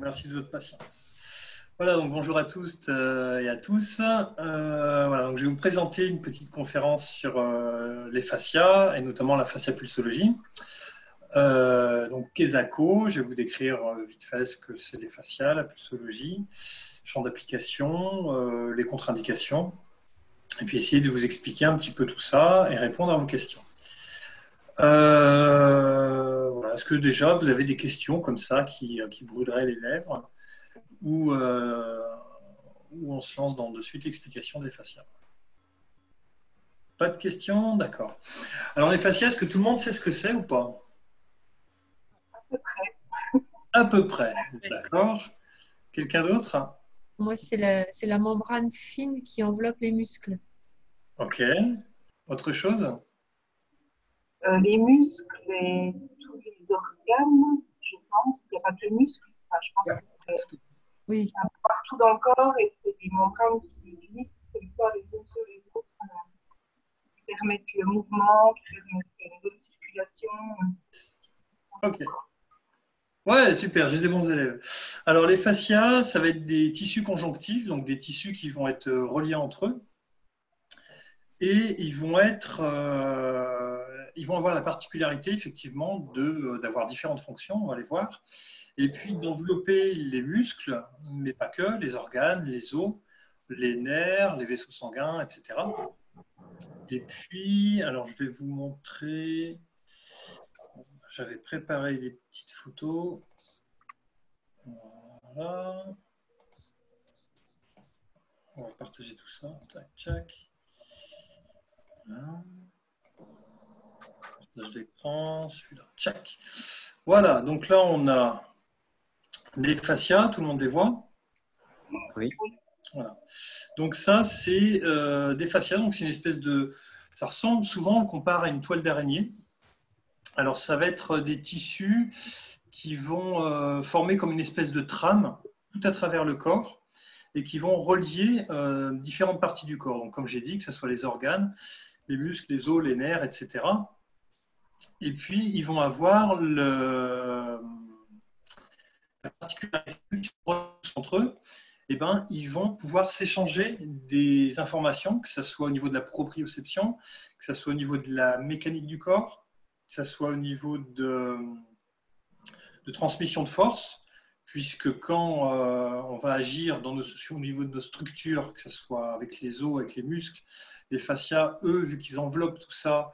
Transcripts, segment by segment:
Merci de votre patience. Voilà, donc bonjour à tous et à tous. Voilà, donc je vais vous présenter une petite conférence sur les fascias et notamment la fasciapulsologie. Donc Kesako, je vais vous décrire vite fait ce que c'est les fascias, la pulsologie, champ d'application, les contre-indications, et puis essayer de vous expliquer un petit peu tout ça et répondre à vos questions. Voilà. Est-ce que déjà vous avez des questions comme ça qui brûleraient les lèvres ou on se lance dans de suite l'explication des fascias? Pas de questions? D'accord. Alors les fascias, est-ce que tout le monde sait ce que c'est ou pas? À peu près, d'accord. Quelqu'un d'autre? Moi, c'est la membrane fine qui enveloppe les muscles. Ok. Autre chose? Les muscles et tous les organes, je pense. Il n'y a pas que les muscles. Enfin, je pense que c'est Oui, partout dans le corps et c'est des membranes qui glissent comme ça les unes sur les autres, qui permettent le mouvement, qui permettent une bonne circulation. Ok. Ouais, super, j'ai des bons élèves. Alors les fascias, ça va être des tissus conjonctifs, donc des tissus qui vont être reliés entre eux. Et ils vont avoir la particularité effectivement d'avoir différentes fonctions, on va les voir, et puis d'envelopper les muscles, mais pas que, les organes, les os, les nerfs, les vaisseaux sanguins, etc. Et puis, alors je vais vous montrer, j'avais préparé des petites photos. Voilà. On va partager tout ça. Tac, tac. Voilà. Je l'écran, celui-là. Tchac. Voilà, donc là on a les fascias, tout le monde les voit. Oui. Voilà. Donc ça c'est des fascias, donc c'est une espèce de... Ça ressemble souvent, on compare à une toile d'araignée. Alors ça va être des tissus qui vont former comme une espèce de trame tout à travers le corps et qui vont relier différentes parties du corps. Donc comme j'ai dit, que ce soit les organes, les muscles, les os, les nerfs, etc. Et puis ils vont avoir la particularité entre eux, eh ben, ils vont pouvoir s'échanger des informations, que ce soit au niveau de la proprioception, que ce soit au niveau de la mécanique du corps, que ce soit au niveau de transmission de force, puisque quand on va agir au niveau de nos structures, que ce soit avec les os, avec les muscles, les fascias, eux, vu qu'ils enveloppent tout ça,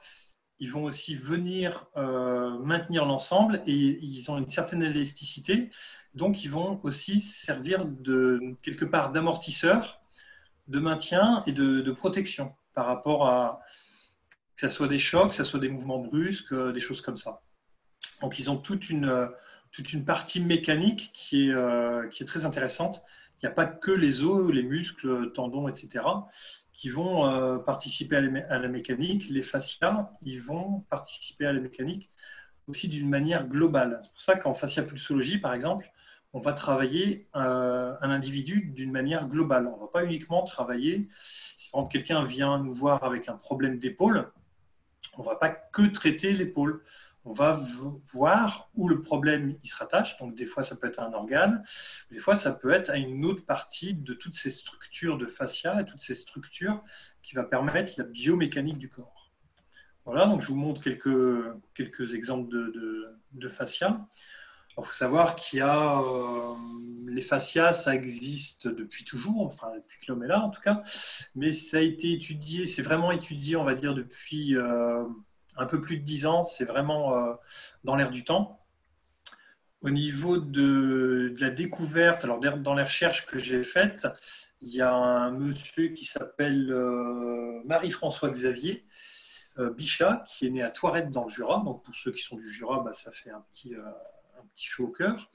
ils vont aussi venir maintenir l'ensemble et ils ont une certaine élasticité. Donc, ils vont aussi servir quelque part d'amortisseur, de maintien et de protection par rapport à que ce soit des chocs, que ce soit des mouvements brusques, des choses comme ça. Donc, ils ont toute une partie mécanique qui est très intéressante. Il n'y a pas que les os, les muscles, tendons, etc., qui vont participer à la mécanique. Les fascias, ils vont participer à la mécanique aussi d'une manière globale. C'est pour ça qu'en fasciapulsologie, par exemple, on va travailler un individu d'une manière globale. On ne va pas uniquement travailler, si par exemple quelqu'un vient nous voir avec un problème d'épaule, on ne va pas que traiter l'épaule. On va voir où le problème il se rattache. Donc, des fois, ça peut être à un organe, des fois, ça peut être à une autre partie de toutes ces structures de fascia et toutes ces structures qui va permettre la biomécanique du corps. Voilà, donc je vous montre quelques exemples de fascia. Il faut savoir qu'il y a les fascias, ça existe depuis toujours, enfin depuis que l'homme est là en tout cas, mais ça a été étudié, c'est vraiment étudié, on va dire, depuis un peu plus de 10 ans, c'est vraiment dans l'air du temps. Au niveau de la découverte, alors dans les recherches que j'ai faites, il y a un monsieur qui s'appelle Marie-François Xavier Bichat, qui est né à Thoirette dans le Jura. Donc pour ceux qui sont du Jura, bah, ça fait un petit chaud au cœur.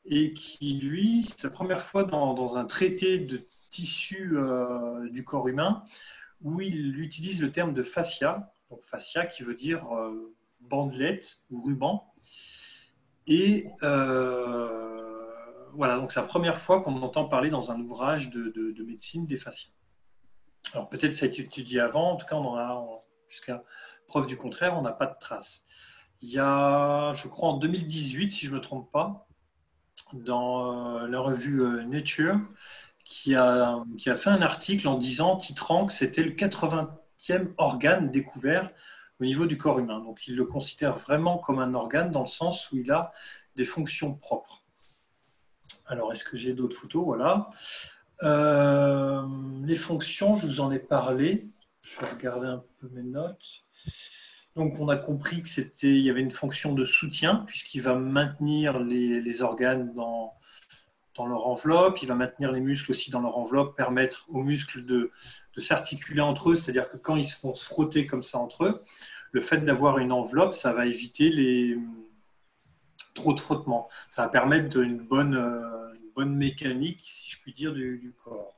Et qui, lui, c'est la première fois dans un traité de tissu du corps humain où il utilise le terme de fascia. Donc fascia qui veut dire bandelette ou ruban. Et voilà, donc c'est la première fois qu'on entend parler dans un ouvrage de médecine des fascias. Alors peut-être ça a été étudié avant, en tout cas on en a, jusqu'à preuve du contraire, on n'a pas de traces. Il y a, je crois en 2018, si je ne me trompe pas, dans la revue Nature qui a fait un article en titrant que c'était le 80e organe découvert au niveau du corps humain. Donc, il le considère vraiment comme un organe dans le sens où il a des fonctions propres. Alors, est-ce que j'ai d'autres photos? Voilà. Les fonctions, je vous en ai parlé. Je vais regarder un peu mes notes. Donc, on a compris qu'il y avait une fonction de soutien, puisqu'il va maintenir les organes dans leur enveloppe, il va maintenir les muscles aussi dans leur enveloppe, permettre aux muscles de s'articuler entre eux, c'est-à-dire que quand ils vont se frotter comme ça entre eux, le fait d'avoir une enveloppe, ça va éviter trop de frottements. Ça va permettre une bonne mécanique, si je puis dire, du corps.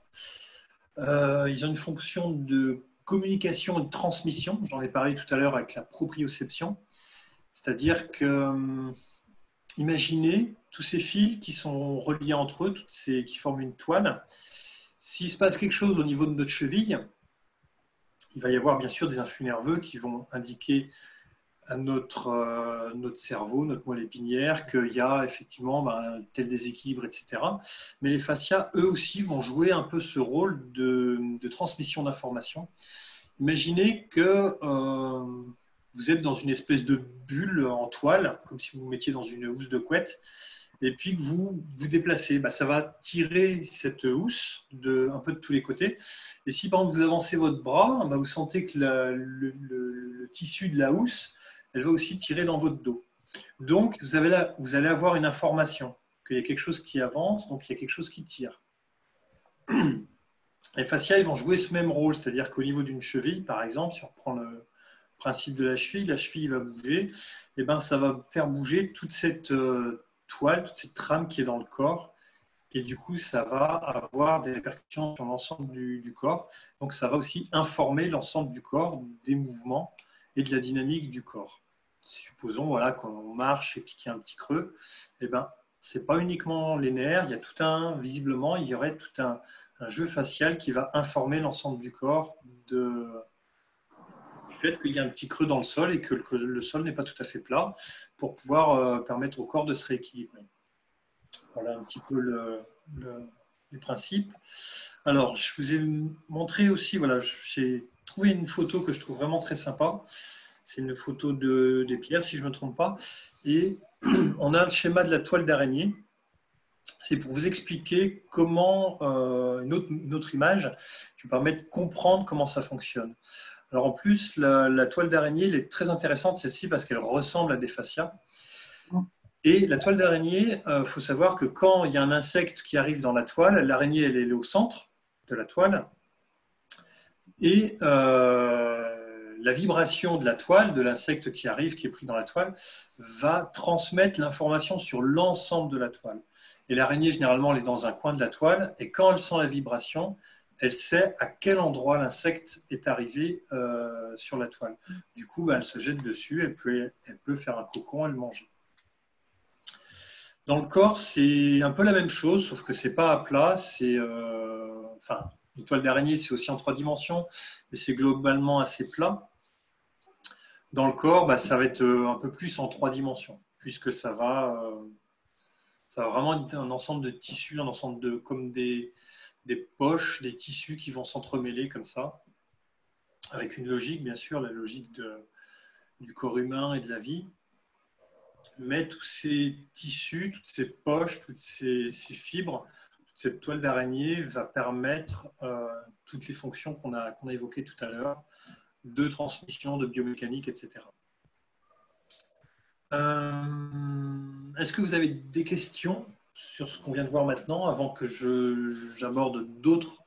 Ils ont une fonction de communication et de transmission, j'en ai parlé tout à l'heure avec la proprioception, c'est-à-dire que imaginez tous ces fils qui sont reliés entre eux, qui forment une toile. S'il se passe quelque chose au niveau de notre cheville, il va y avoir bien sûr des influx nerveux qui vont indiquer à notre cerveau, notre moelle épinière, qu'il y a effectivement tel déséquilibre, etc. Mais les fascias, eux aussi, vont jouer un peu ce rôle de transmission d'informations. Imaginez que vous êtes dans une espèce de bulle en toile, comme si vous vous mettiez dans une housse de couette, et puis que vous vous déplacez. Ça va tirer cette housse un peu de tous les côtés. Et si par exemple vous avancez votre bras, vous sentez que le tissu de la housse, elle va aussi tirer dans votre dos. Donc vous allez avoir une information qu'il y a quelque chose qui avance, donc il y a quelque chose qui tire. Les fascias, ils vont jouer ce même rôle, c'est-à-dire qu'au niveau d'une cheville, par exemple, si on reprend le principe de la cheville va bouger, et ça va faire bouger toute cette toile, toute cette trame qui est dans le corps, et du coup, ça va avoir des répercussions sur l'ensemble du corps. Donc, ça va aussi informer l'ensemble du corps des mouvements et de la dynamique du corps. Supposons qu'on marche et qu'il y a un petit creux, ce n'est pas uniquement les nerfs, visiblement, il y aurait tout un jeu facial qui va informer l'ensemble du corps du fait qu'il y a un petit creux dans le sol et que le sol n'est pas tout à fait plat pour pouvoir permettre au corps de se rééquilibrer. Voilà un petit peu les principes. Alors, je vous ai montré aussi, j'ai trouvé une photo que je trouve vraiment très sympa. C'est une photo des pierres, si je ne me trompe pas. Et on a le schéma de la toile d'araignée. C'est pour vous expliquer comment une autre image qui vous permet de comprendre comment ça fonctionne. Alors en plus, la toile d'araignée, elle est très intéressante celle-ci parce qu'elle ressemble à des fascias. Et la toile d'araignée, faut savoir que quand il y a un insecte qui arrive dans la toile, l'araignée elle est au centre de la toile. Et la vibration de la toile, de l'insecte qui arrive, qui est pris dans la toile, va transmettre l'information sur l'ensemble de la toile. Et l'araignée, généralement, elle est dans un coin de la toile, et quand elle sent la vibration, elle sait à quel endroit l'insecte est arrivé sur la toile. Du coup, elle se jette dessus, elle peut faire un cocon et le manger. Dans le corps, c'est un peu la même chose, sauf que c'est pas à plat, une toile d'araignée, c'est aussi en 3 dimensions, mais c'est globalement assez plat. Dans le corps, ça va être un peu plus en 3 dimensions, puisque ça va vraiment être un ensemble de tissus, un ensemble comme des poches, des tissus qui vont s'entremêler comme ça, avec une logique, bien sûr, la logique du corps humain et de la vie. Mais tous ces tissus, toutes ces poches, toutes ces fibres, toute cette toile d'araignée va permettre toutes les fonctions qu'on a évoquées tout à l'heure, de transmission, de biomécanique, etc. Est-ce que vous avez des questions sur ce qu'on vient de voir maintenant, avant que j'aborde d'autres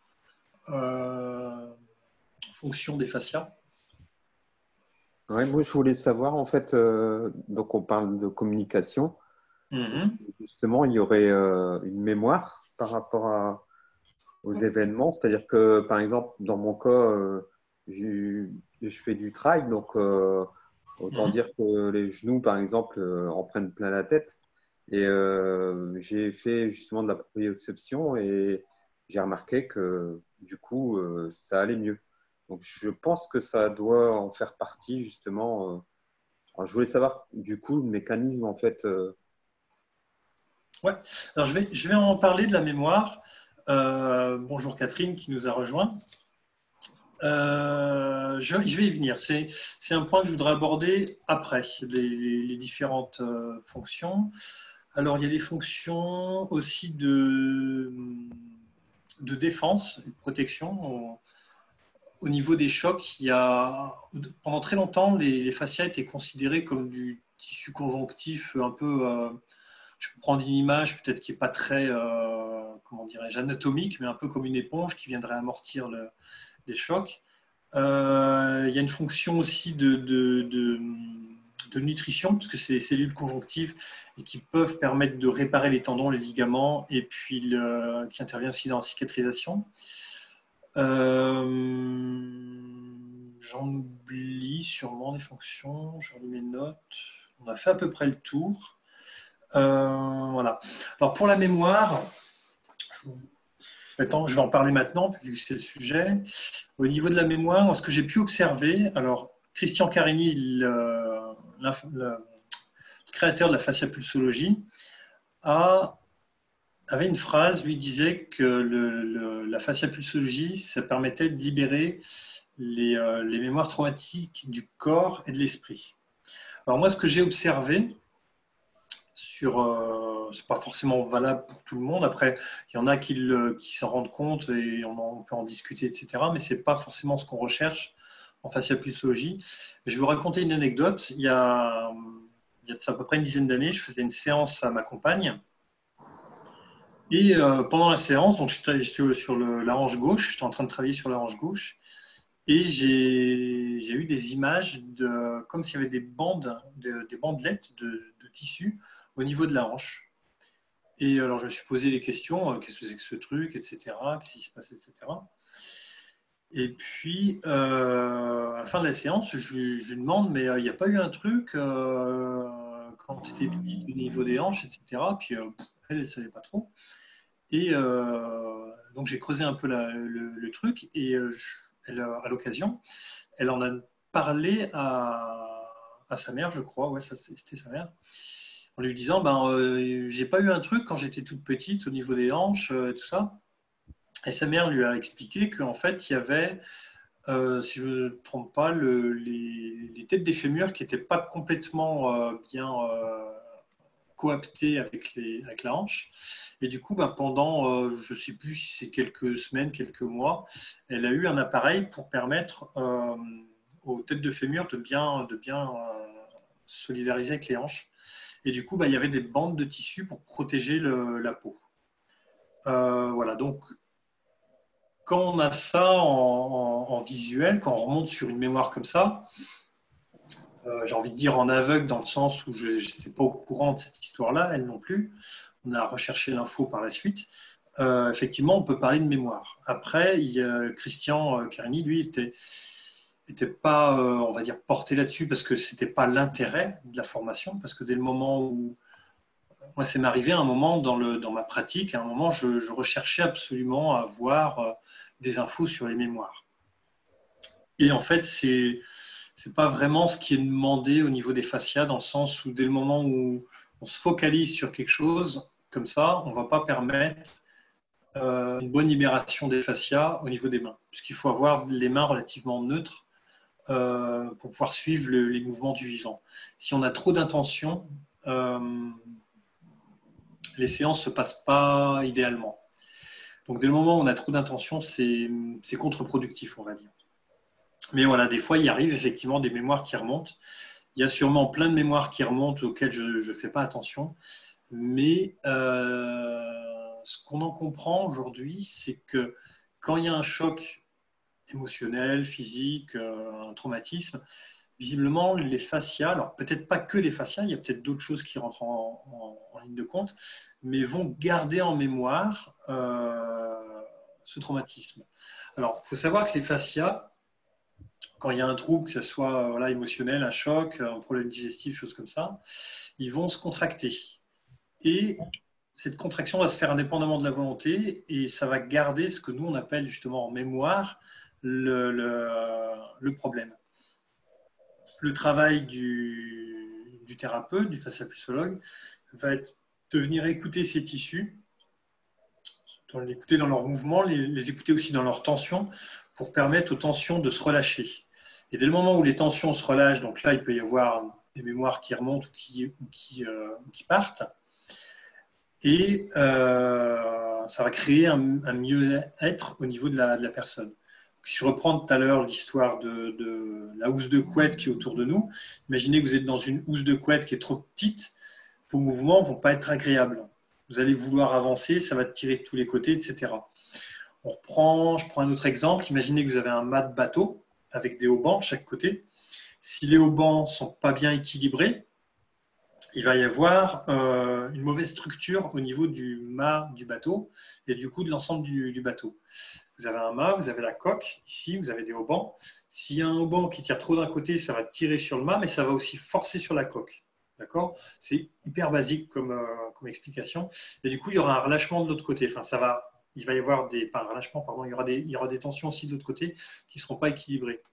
fonctions des fascias? Ouais, moi, je voulais savoir, en fait, donc on parle de communication. Justement, il y aurait une mémoire par rapport aux événements. C'est-à-dire que, par exemple, dans mon cas, je fais du trail, donc autant dire que les genoux, par exemple, en prennent plein la tête. Et j'ai fait justement de la proprioception et j'ai remarqué que, du coup, ça allait mieux. Donc, je pense que ça doit en faire partie, justement. Alors, je voulais savoir, du coup, le mécanisme, en fait, Ouais. Alors je vais en parler de la mémoire. Bonjour Catherine qui nous a rejoint. Je vais y venir. C'est un point que je voudrais aborder après, les différentes fonctions. Alors, il y a des fonctions aussi de défense et de protection. Au niveau des chocs, pendant très longtemps, les fascias étaient considérés comme du tissu conjonctif un peu. Je peux prendre une image peut-être qui n'est pas très, comment dirais-je, anatomique, mais un peu comme une éponge qui viendrait amortir les chocs. Il y a une fonction aussi de nutrition, parce que c'est des cellules conjonctives et qui peuvent permettre de réparer les tendons, les ligaments, et puis qui intervient aussi dans la cicatrisation. J'en oublie sûrement des fonctions, j'en lis mes notes. On a fait à peu près le tour. Voilà. Alors pour la mémoire, je vais en parler maintenant, puisque c'est le sujet. Au niveau de la mémoire, ce que j'ai pu observer, alors Christian Carini, le créateur de la fasciapulsologie, avait une phrase, lui disait que la fasciapulsologie, ça permettait de libérer les mémoires traumatiques du corps et de l'esprit. Alors moi, ce que j'ai observé, c'est pas forcément valable pour tout le monde. Après, il y en a qui s'en rendent compte et on peut en discuter, etc. Mais c'est pas forcément ce qu'on recherche en fasciapulsologie. Je vais vous raconter une anecdote. Il y a de ça à peu près une dizaine d'années, je faisais une séance à ma compagne. Et pendant la séance, donc j'étais sur la hanche gauche, j'étais en train de travailler sur la hanche gauche, et j'ai eu des images comme s'il y avait des bandelettes de tissu au niveau de la hanche. Et alors je me suis posé des questions, qu'est-ce que c'est que ce truc, etc., qu'est-ce qui se passe, etc. Et puis, à la fin de la séance, je lui demande, mais il n'y a pas eu un truc quand tu étais petite au niveau des hanches, etc. Puis elle ne savait pas trop. Et donc j'ai creusé un peu le truc et à l'occasion, elle en a parlé à sa mère, je crois, ouais, c'était sa mère, en lui disant, j'ai pas eu un truc quand j'étais toute petite au niveau des hanches, tout ça. Et sa mère lui a expliqué qu'en fait, il y avait, si je ne me trompe pas, les têtes des fémurs qui n'étaient pas complètement bien coaptées avec la hanche. Et du coup, pendant, je ne sais plus si c'est quelques semaines, quelques mois, elle a eu un appareil pour permettre aux têtes de fémur de bien solidariser avec les hanches. Et du coup, il y avait des bandes de tissu pour protéger la peau. Voilà, donc quand on a ça en visuel, quand on remonte sur une mémoire comme ça, j'ai envie de dire en aveugle dans le sens où je n'étais pas au courant de cette histoire-là, elle non plus. On a recherché l'info par la suite. Effectivement, on peut parler de mémoire. Après, Christian Carini, lui, était pas, on va dire, porté là-dessus parce que c'était pas l'intérêt de la formation, parce que dès le moment où moi, c'est m'arrivé à un moment dans ma pratique, à un moment, je recherchais absolument à avoir des infos sur les mémoires. Et en fait, c'est pas vraiment ce qui est demandé au niveau des fascias, dans le sens où dès le moment où on se focalise sur quelque chose comme ça, on ne va pas permettre une bonne libération des fascias au niveau des mains, puisqu'il faut avoir les mains relativement neutres pour pouvoir suivre les mouvements du vivant. Si on a trop d'intention, les séances ne se passent pas idéalement. Donc dès le moment où on a trop d'intention, c'est contre-productif, on va dire. Mais voilà, des fois, il arrive effectivement des mémoires qui remontent. Il y a sûrement plein de mémoires qui remontent auxquelles je ne fais pas attention. Mais ce qu'on en comprend aujourd'hui, c'est que quand il y a un choc émotionnel, physique, un traumatisme, visiblement, les fascias, alors peut-être pas que les fascias, il y a peut-être d'autres choses qui rentrent en ligne de compte, mais vont garder en mémoire ce traumatisme. Alors, il faut savoir que les fascias, quand il y a un trouble, que ce soit émotionnel, un choc, un problème digestif, choses comme ça, ils vont se contracter. Et cette contraction va se faire indépendamment de la volonté et ça va garder ce que nous, on appelle justement en mémoire le problème. Le travail du thérapeute, du fasciapulsologue, va être de venir écouter ces tissus, les écouter dans leur mouvement, les écouter aussi dans leur tension, pour permettre aux tensions de se relâcher. Et dès le moment où les tensions se relâchent, donc là, il peut y avoir des mémoires qui remontent ou qui partent, et ça va créer un mieux-être au niveau de la personne. Si je reprends tout à l'heure l'histoire de la housse de couette qui est autour de nous, imaginez que vous êtes dans une housse de couette qui est trop petite, vos mouvements ne vont pas être agréables. Vous allez vouloir avancer, ça va tirer de tous les côtés, etc. Je prends un autre exemple. Imaginez que vous avez un mât de bateau avec des haubans de chaque côté. Si les haubans ne sont pas bien équilibrés, il va y avoir une mauvaise structure au niveau du mât du bateau et du coup de l'ensemble du bateau. Vous avez un mât, vous avez la coque, ici vous avez des haubans. S'il y a un hauban qui tire trop d'un côté, ça va tirer sur le mât, mais ça va aussi forcer sur la coque. D'accord ? C'est hyper basique comme explication. Et du coup, il y aura un relâchement de l'autre côté. Enfin, il va y avoir pas un relâchement, pardon, il y aura des tensions aussi de l'autre côté qui ne seront pas équilibrées.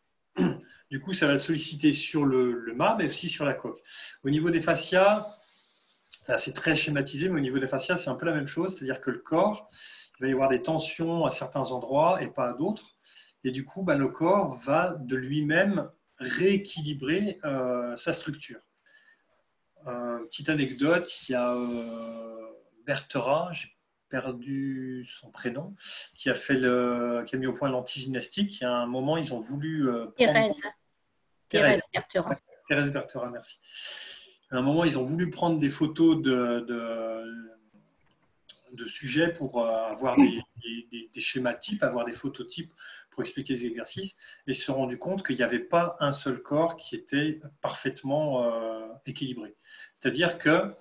Du coup, ça va solliciter sur le mât, mais aussi sur la coque. Au niveau des fascias, là, c'est très schématisé, mais au niveau des fascias, c'est un peu la même chose. C'est-à-dire que le corps, il va y avoir des tensions à certains endroits et pas à d'autres. Et du coup, le corps va de lui-même rééquilibrer sa structure. Petite anecdote, il y a Berthera, j'ai perdu son prénom, qui a mis au point l'antigymnastique. Il y a un moment, ils ont voulu Thérèse Berthera. Thérèse Berthera, merci. À un moment, ils ont voulu prendre des photos de sujets pour avoir des schémas types, avoir des phototypes pour expliquer les exercices, et se sont rendus compte qu'il n'y avait pas un seul corps qui était parfaitement équilibré. C'est-à-dire que,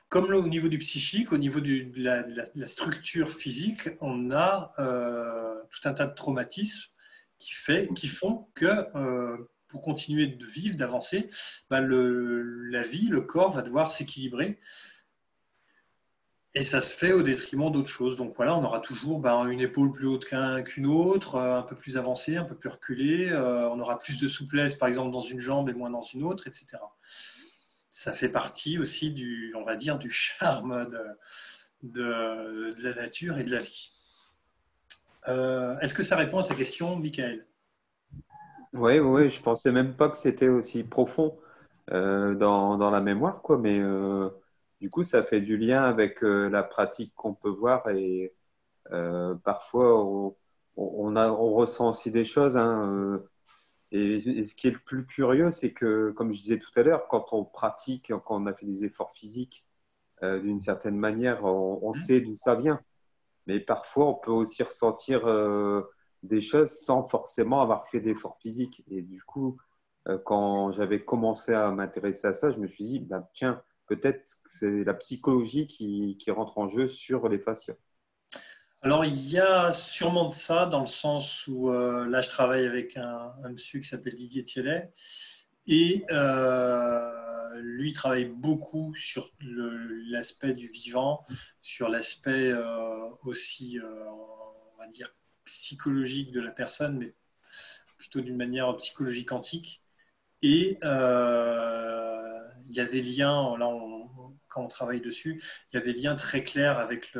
comme au niveau du psychique, au niveau de la structure physique, on a tout un tas de traumatismes qui font que pour continuer de vivre, d'avancer, la vie, le corps va devoir s'équilibrer. Et ça se fait au détriment d'autres choses. Donc voilà, on aura toujours une épaule plus haute qu'une autre, un peu plus avancée, un peu plus reculée. On aura plus de souplesse, par exemple, dans une jambe et moins dans une autre, etc. Ça fait partie aussi on va dire, du charme de la nature et de la vie. Est-ce que ça répond à ta question, Michael ? Oui, je pensais même pas que c'était aussi profond dans la mémoire, quoi. Mais du coup, ça fait du lien avec la pratique qu'on peut voir et parfois on ressent aussi des choses. Hein, et ce qui est le plus curieux, c'est que, comme je disais tout à l'heure, quand on pratique, quand on a fait des efforts physiques, d'une certaine manière, on sait d'où ça vient. Mais parfois, on peut aussi ressentir des choses sans forcément avoir fait d'efforts physiques. Et du coup, quand j'avais commencé à m'intéresser à ça, je me suis dit, tiens, peut-être que c'est la psychologie qui rentre en jeu sur les fascias. Alors, il y a sûrement de ça, dans le sens où là, je travaille avec un monsieur qui s'appelle Didier Thiellet, et lui travaille beaucoup sur l'aspect du vivant, sur l'aspect aussi, on va dire, psychologique de la personne, mais plutôt d'une manière psychologie quantique. Et il y a des liens, là, quand on travaille dessus, il y a des liens très clairs avec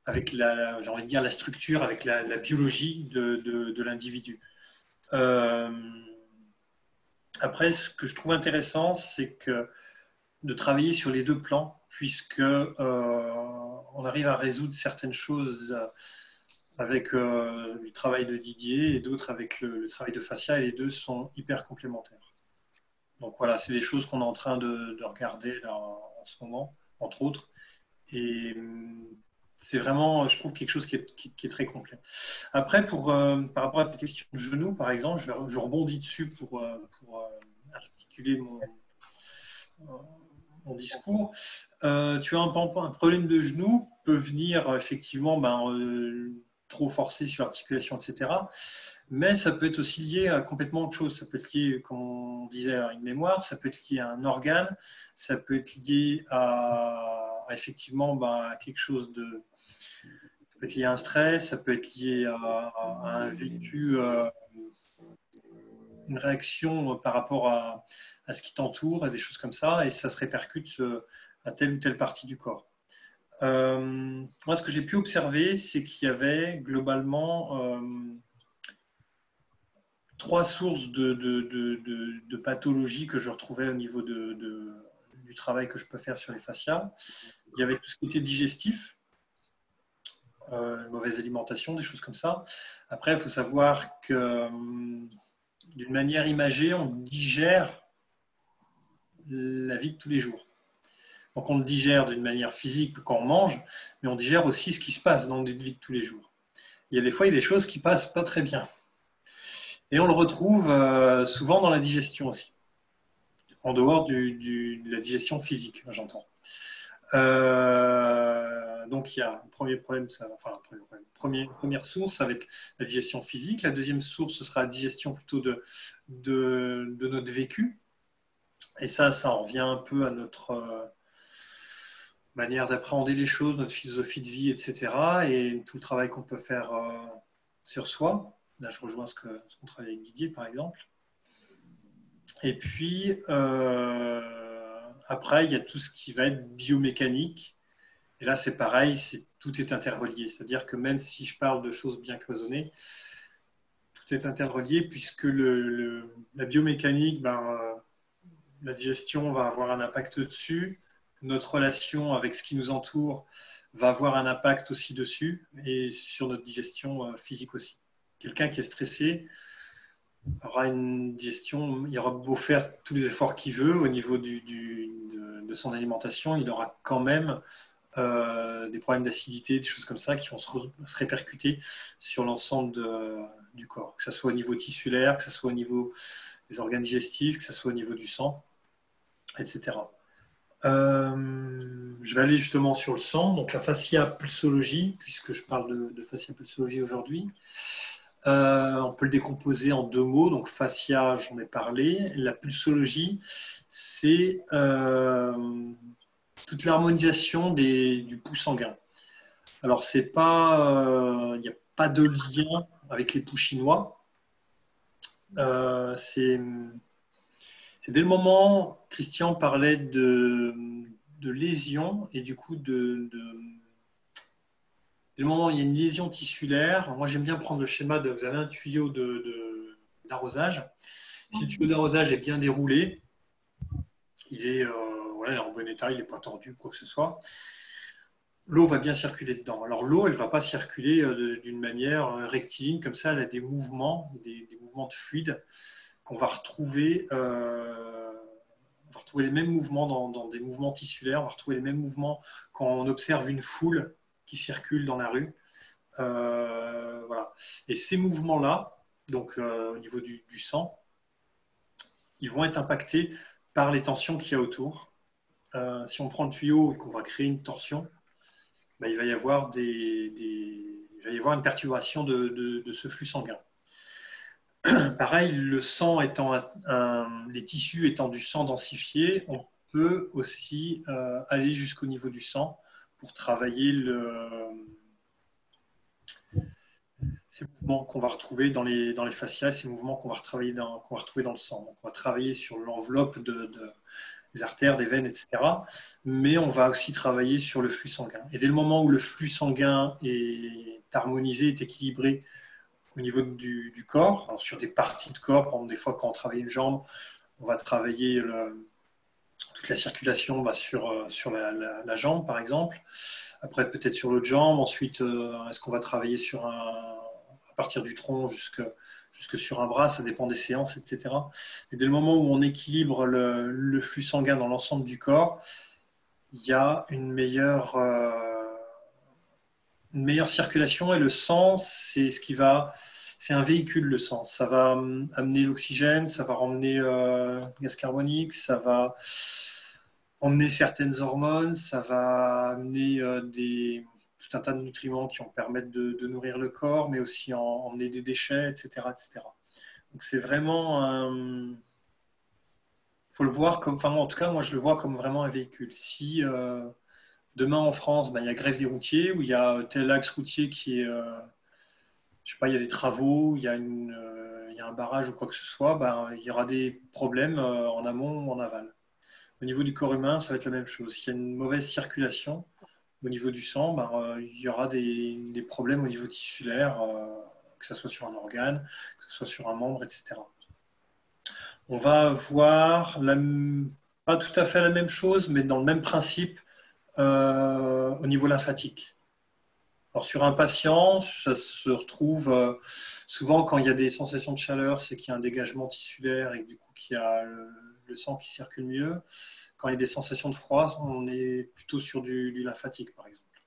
avec j'ai envie de dire la structure, avec la biologie de l'individu. Après, ce que je trouve intéressant, c'est de travailler sur les deux plans, puisque on arrive à résoudre certaines choses avec le travail de Didier et d'autres avec le travail de fascia, et les deux sont hyper complémentaires. Donc voilà, c'est des choses qu'on est en train de regarder là, en ce moment, entre autres. Et c'est vraiment, je trouve, quelque chose qui est très complet. Après, par rapport à ta question de genou, par exemple, je rebondis dessus pour articuler mon discours. Tu as un problème de genou, peut venir effectivement trop forcé sur l'articulation, etc. Mais ça peut être aussi lié à complètement autre chose. Ça peut être lié, comme on disait, à une mémoire, ça peut être lié à un organe, ça peut être lié à effectivement à quelque chose de... Ça peut être lié à un stress, ça peut être lié à un vécu une réaction par rapport à ce qui t'entoure, à des choses comme ça, et ça se répercute à telle ou telle partie du corps. Moi, ce que j'ai pu observer, c'est qu'il y avait globalement 3 sources de pathologies que je retrouvais au niveau du travail que je peux faire sur les fascias. Il y avait tout ce qui était digestif, mauvaise alimentation, des choses comme ça. Après, il faut savoir que d'une manière imagée, on digère la vie de tous les jours. Donc on le digère d'une manière physique quand on mange, mais on digère aussi ce qui se passe dans notre vie de tous les jours. Il y a des fois, il y a des choses qui passent pas très bien. Et on le retrouve souvent dans la digestion aussi, en dehors de la digestion physique, j'entends. Donc il y a un premier problème, première source, ça va être la digestion physique. La deuxième source, ce sera la digestion plutôt de notre vécu. Et ça en revient un peu à notre manière d'appréhender les choses, notre philosophie de vie, etc. Et tout le travail qu'on peut faire sur soi. Là, je rejoins ce qu'on travaille avec Didier, par exemple. Et puis, après, il y a tout ce qui va être biomécanique. Et là, c'est pareil, tout est interrelié. C'est-à-dire que même si je parle de choses bien cloisonnées, tout est interrelié puisque la biomécanique, la digestion va avoir un impact dessus. Notre relation avec ce qui nous entoure va avoir un impact aussi dessus et sur notre digestion physique aussi. Quelqu'un qui est stressé aura une digestion, il aura beau faire tous les efforts qu'il veut au niveau de son alimentation, il aura quand même des problèmes d'acidité, des choses comme ça qui vont se répercuter sur l'ensemble du corps, que ce soit au niveau tissulaire, que ce soit au niveau des organes digestifs, que ce soit au niveau du sang, etc. Je vais aller justement sur le sang, donc la fascia-pulsologie, puisque je parle de fascia-pulsologie aujourd'hui. On peut le décomposer en 2 mots, donc fascia, j'en ai parlé. La pulsologie, c'est toute l'harmonisation du pouls sanguin. Alors, il n'y a pas de lien avec les pouls chinois. C'est dès le moment, Christian parlait de lésions et du coup dès le moment où il y a une lésion tissulaire, moi j'aime bien prendre le schéma vous avez un tuyau d'arrosage. Si le tuyau d'arrosage est bien déroulé, il est en bon état, il n'est pas tordu, quoi que ce soit, l'eau va bien circuler dedans. Alors l'eau, elle ne va pas circuler d'une manière rectiligne, comme ça, elle a des mouvements, des mouvements de fluide qu'on va retrouver. On va retrouver les mêmes mouvements dans des mouvements tissulaires, on va retrouver les mêmes mouvements quand on observe une foule qui circule dans la rue. Voilà. Et ces mouvements-là, donc au niveau du sang, ils vont être impactés par les tensions qu'il y a autour. Si on prend le tuyau et qu'on va créer une torsion, il va y avoir une perturbation de ce flux sanguin. Pareil, le sang étant les tissus étant du sang densifié, on peut aussi aller jusqu'au niveau du sang pour travailler ces mouvements qu'on va retrouver dans les fascias, ces mouvements qu'on va retrouver dans le sang. Donc, on va travailler sur l'enveloppe des artères, des veines, etc. Mais on va aussi travailler sur le flux sanguin. Et dès le moment où le flux sanguin est harmonisé, est équilibré au niveau du corps, alors sur des parties de corps, par exemple, des fois quand on travaille une jambe, on va travailler toute la circulation sur la jambe, par exemple. Après, peut-être sur l'autre jambe. Ensuite, est-ce qu'on va travailler à partir du tronc jusque sur un bras, ça dépend des séances, etc. Et dès le moment où on équilibre le flux sanguin dans l'ensemble du corps, il y a une meilleure circulation, et le sang, c'est un véhicule, le sang. Ça va amener l'oxygène, ça va ramener le gaz carbonique, ça va emmener certaines hormones, ça va amener tout un tas de nutriments qui vont permettre de nourrir le corps, mais aussi emmener des déchets, etc., etc. Donc c'est vraiment faut le voir comme, en tout cas moi je le vois comme vraiment un véhicule. Si demain en France, il y a grève des routiers, ou il y a tel axe routier qui est, je sais pas, il y a des travaux, il y a y a un barrage ou quoi que ce soit, il y aura des problèmes en amont ou en aval. Au niveau du corps humain, ça va être la même chose. S'il y a une mauvaise circulation au niveau du sang, il y aura des problèmes au niveau tissulaire, que ce soit sur un organe, que ce soit sur un membre, etc. On va voir pas tout à fait la même chose, mais dans le même principe au niveau lymphatique. Alors, sur un patient, ça se retrouve souvent quand il y a des sensations de chaleur, c'est qu'il y a un dégagement tissulaire et du coup qu'il y a le sang qui circule mieux. Quand il y a des sensations de froid, on est plutôt sur du lymphatique, par exemple.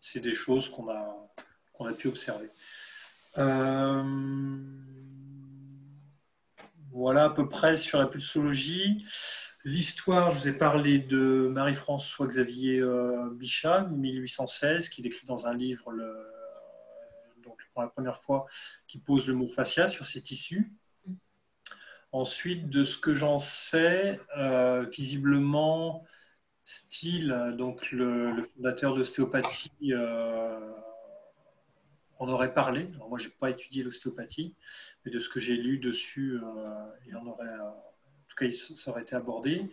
C'est des choses qu'on a pu observer. Voilà à peu près sur la pulsologie. L'histoire, je vous ai parlé de Marie-François Xavier Bichat, 1816, qui décrit dans un livre, donc pour la première fois, qui pose le mot fascia sur ses tissus. Ensuite, de ce que j'en sais, visiblement, Steele, donc le fondateur d'ostéopathie, en aurait parlé. Alors moi, je n'ai pas étudié l'ostéopathie, mais de ce que j'ai lu dessus, il en aurait... En tout cas, ça aurait été abordé.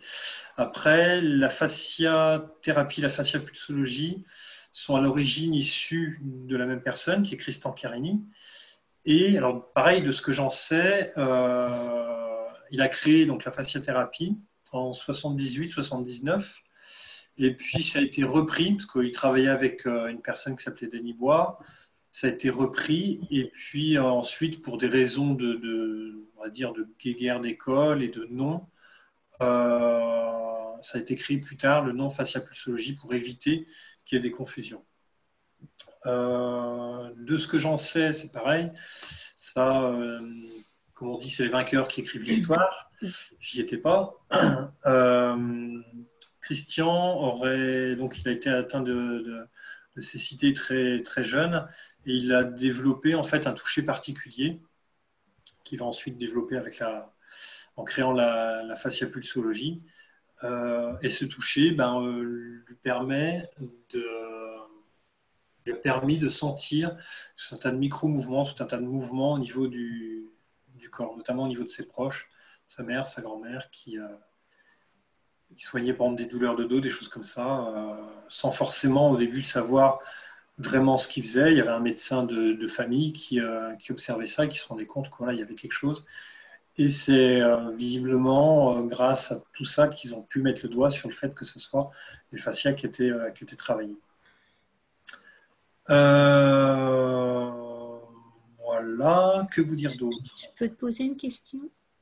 Après, la fasciathérapie, la fasciapulsologie sont à l'origine issues de la même personne, qui est Christian Chiarini. Et alors, pareil, de ce que j'en sais, il a créé donc la fasciathérapie en 78-79. Et puis, ça a été repris, parce qu'il travaillait avec une personne qui s'appelait Denis Bois. Ça a été repris. Et puis, ensuite, pour des raisons on va dire, de guéguerre d'école et de nom, ça a été créé plus tard, le nom fasciapulsologie, pour éviter qu'il y ait des confusions. De ce que j'en sais, c'est pareil. Ça, comme on dit, c'est les vainqueurs qui écrivent l'histoire. J'y étais pas. Christian il a été atteint de cécité très, très jeune et il a développé en fait un toucher particulier qu'il va ensuite développer en créant la fasciapulsologie. Et ce toucher lui a permis de sentir tout un tas de micro-mouvements, tout un tas de mouvements au niveau du corps, notamment au niveau de ses proches, sa mère, sa grand-mère, qui soignait par exemple des douleurs de dos, des choses comme ça, sans forcément au début savoir vraiment ce qu'il faisait. Il y avait un médecin de famille qui observait ça, qui se rendait compte qu'il y avait quelque chose. Et c'est visiblement grâce à tout ça qu'ils ont pu mettre le doigt sur le fait que ce soit les fascias qui étaient travaillés. Voilà, que vous dire d'autre? Je peux te poser une question?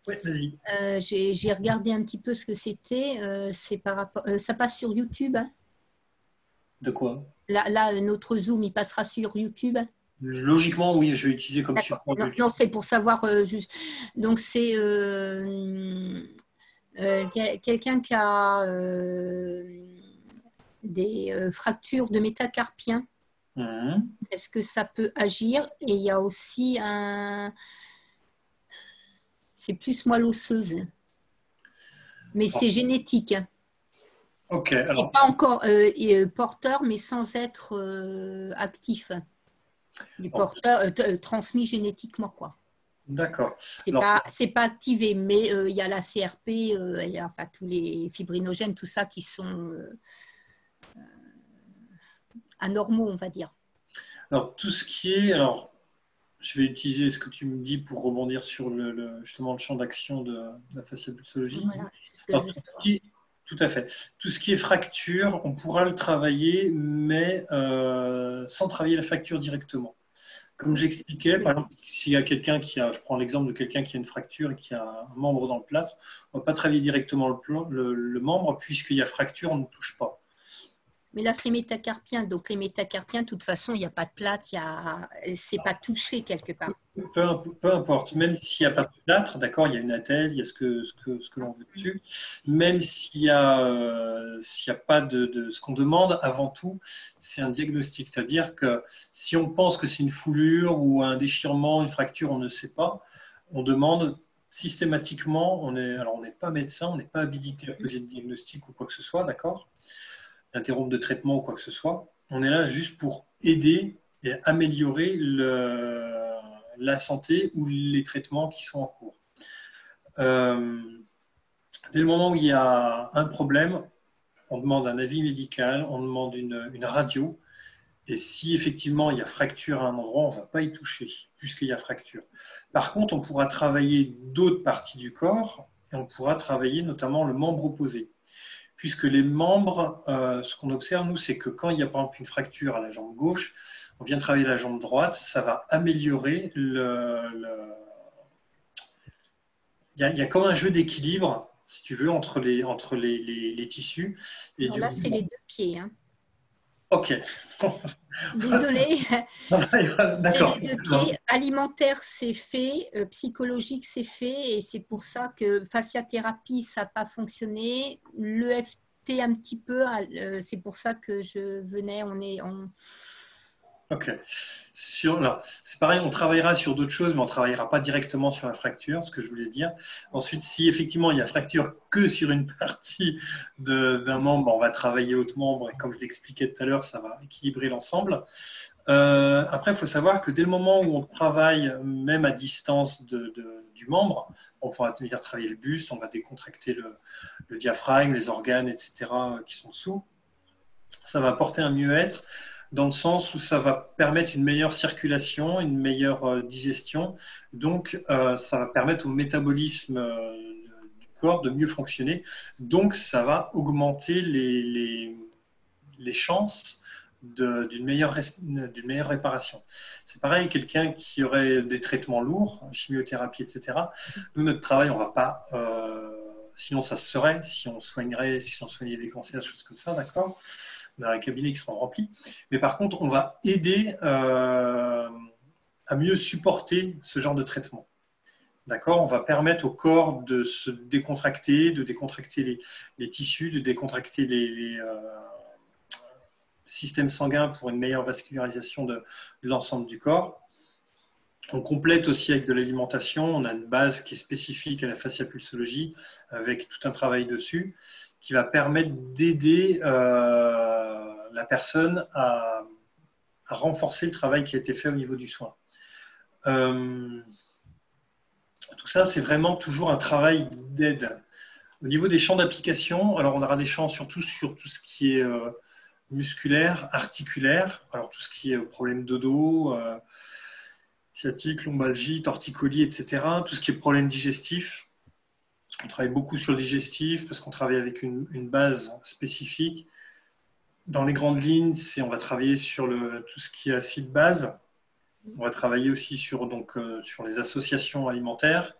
Oui, vas-y. J'ai regardé un petit peu ce que c'était. C'est par rapport, ça passe sur YouTube, hein? De quoi? Là, notre Zoom, il passera sur YouTube. Logiquement, oui, je vais utiliser comme support. Non, c'est pour savoir juste. Donc, c'est quelqu'un qui a des fractures de métacarpien. Est-ce que ça peut agir? Et il y a aussi c'est plus moelle osseuse, mais c'est génétique. Ok. C'est pas encore porteur, mais sans être actif. Les porteurs transmis génétiquement, quoi. D'accord. C'est pas activé, mais il y a la CRP, il y a enfin tous les fibrinogènes, tout ça qui sont anormaux, on va dire. Alors, tout ce qui est... Alors, je vais utiliser ce que tu me dis pour rebondir sur justement le champ d'action de la fasciapulsologie. Voilà, c'est ce que je veux savoir. Tout à fait. Tout ce qui est fracture, on pourra le travailler, mais sans travailler la fracture directement. Comme j'expliquais, par exemple, s'il y a quelqu'un je prends l'exemple de quelqu'un qui a une fracture et qui a un membre dans le plâtre, on ne va pas travailler directement le membre, puisqu'il y a fracture, on ne touche pas. Mais là, c'est métacarpien. Donc, les métacarpiens, de toute façon, il n'y a pas de plâtre, c'est pas touché quelque part. Peu importe, même s'il n'y a pas de plâtre, d'accord, il y a une attelle, il y a ce que l'on veut dessus, même s'il n'y a pas de ce qu'on demande, avant tout, c'est un diagnostic. C'est-à-dire que si on pense que c'est une foulure ou un déchirement, une fracture, on ne sait pas, on demande systématiquement, on n'est pas médecin, on n'est pas habilité à poser de diagnostic ou quoi que ce soit, d'accord, interrompre de traitement ou quoi que ce soit. On est là juste pour aider et améliorer la la santé ou les traitements qui sont en cours. Dès le moment où il y a un problème, on demande un avis médical, on demande une radio. Et si effectivement il y a fracture à un endroit, on ne va pas y toucher, puisqu'il y a fracture. Par contre, on pourra travailler d'autres parties du corps et on pourra travailler notamment le membre opposé. Puisque les membres, ce qu'on observe, nous, c'est que quand il y a par exemple une fracture à la jambe gauche, on vient travailler la jambe droite, ça va améliorer il y a comme un jeu d'équilibre, si tu veux, entre les tissus. Et Alors là, c'est les 2 pieds. Hein. Ok. Désolée. D'accord. C'est les 2 pieds. Alimentaire, c'est fait. Psychologique, c'est fait. Et c'est pour ça que fasciathérapie, ça n'a pas fonctionné. L'EFT, un petit peu. C'est pour ça que je venais. Ok. C'est pareil, on travaillera sur d'autres choses, mais on ne travaillera pas directement sur la fracture, ce que je voulais dire. Ensuite, si effectivement il y a fracture que sur une partie d'un membre, on va travailler l'autre membre, et comme je l'expliquais tout à l'heure, ça va équilibrer l'ensemble. Après, il faut savoir que dès le moment où on travaille, même à distance du membre, on pourra venir travailler le buste, on va décontracter le diaphragme, les organes, etc., qui sont sous. Ça va apporter un mieux-être, dans le sens où ça va permettre une meilleure circulation, une meilleure digestion. Donc, ça va permettre au métabolisme du corps de mieux fonctionner. Donc, ça va augmenter les chances d'une meilleure réparation. C'est pareil, quelqu'un qui aurait des traitements lourds, chimiothérapie, etc. Nous, notre travail, on ne va pas... sinon, ça se serait, si on soignait des cancers, des choses comme ça, d'accord ? On a un cabinet qui seront remplis. Mais par contre, on va aider à mieux supporter ce genre de traitement. D'accord ? On va permettre au corps de se décontracter, de décontracter les tissus, de décontracter les systèmes sanguins pour une meilleure vascularisation de l'ensemble du corps. On complète aussi avec de l'alimentation. On a une base qui est spécifique à la fasciapulsologie avec tout un travail dessus qui va permettre d'aider la personne à renforcer le travail qui a été fait au niveau du soin. Tout ça, c'est vraiment toujours un travail d'aide. Au niveau des champs d'application, alors on aura des champs surtout sur tout ce qui est musculaire, articulaire, alors tout ce qui est problème de dos, sciatique, lombalgie, torticolis, etc. Tout ce qui est problème digestif. On travaille beaucoup sur le digestif parce qu'on travaille avec une base spécifique. Dans les grandes lignes, on va travailler sur tout ce qui est acide base. On va travailler aussi sur les associations alimentaires.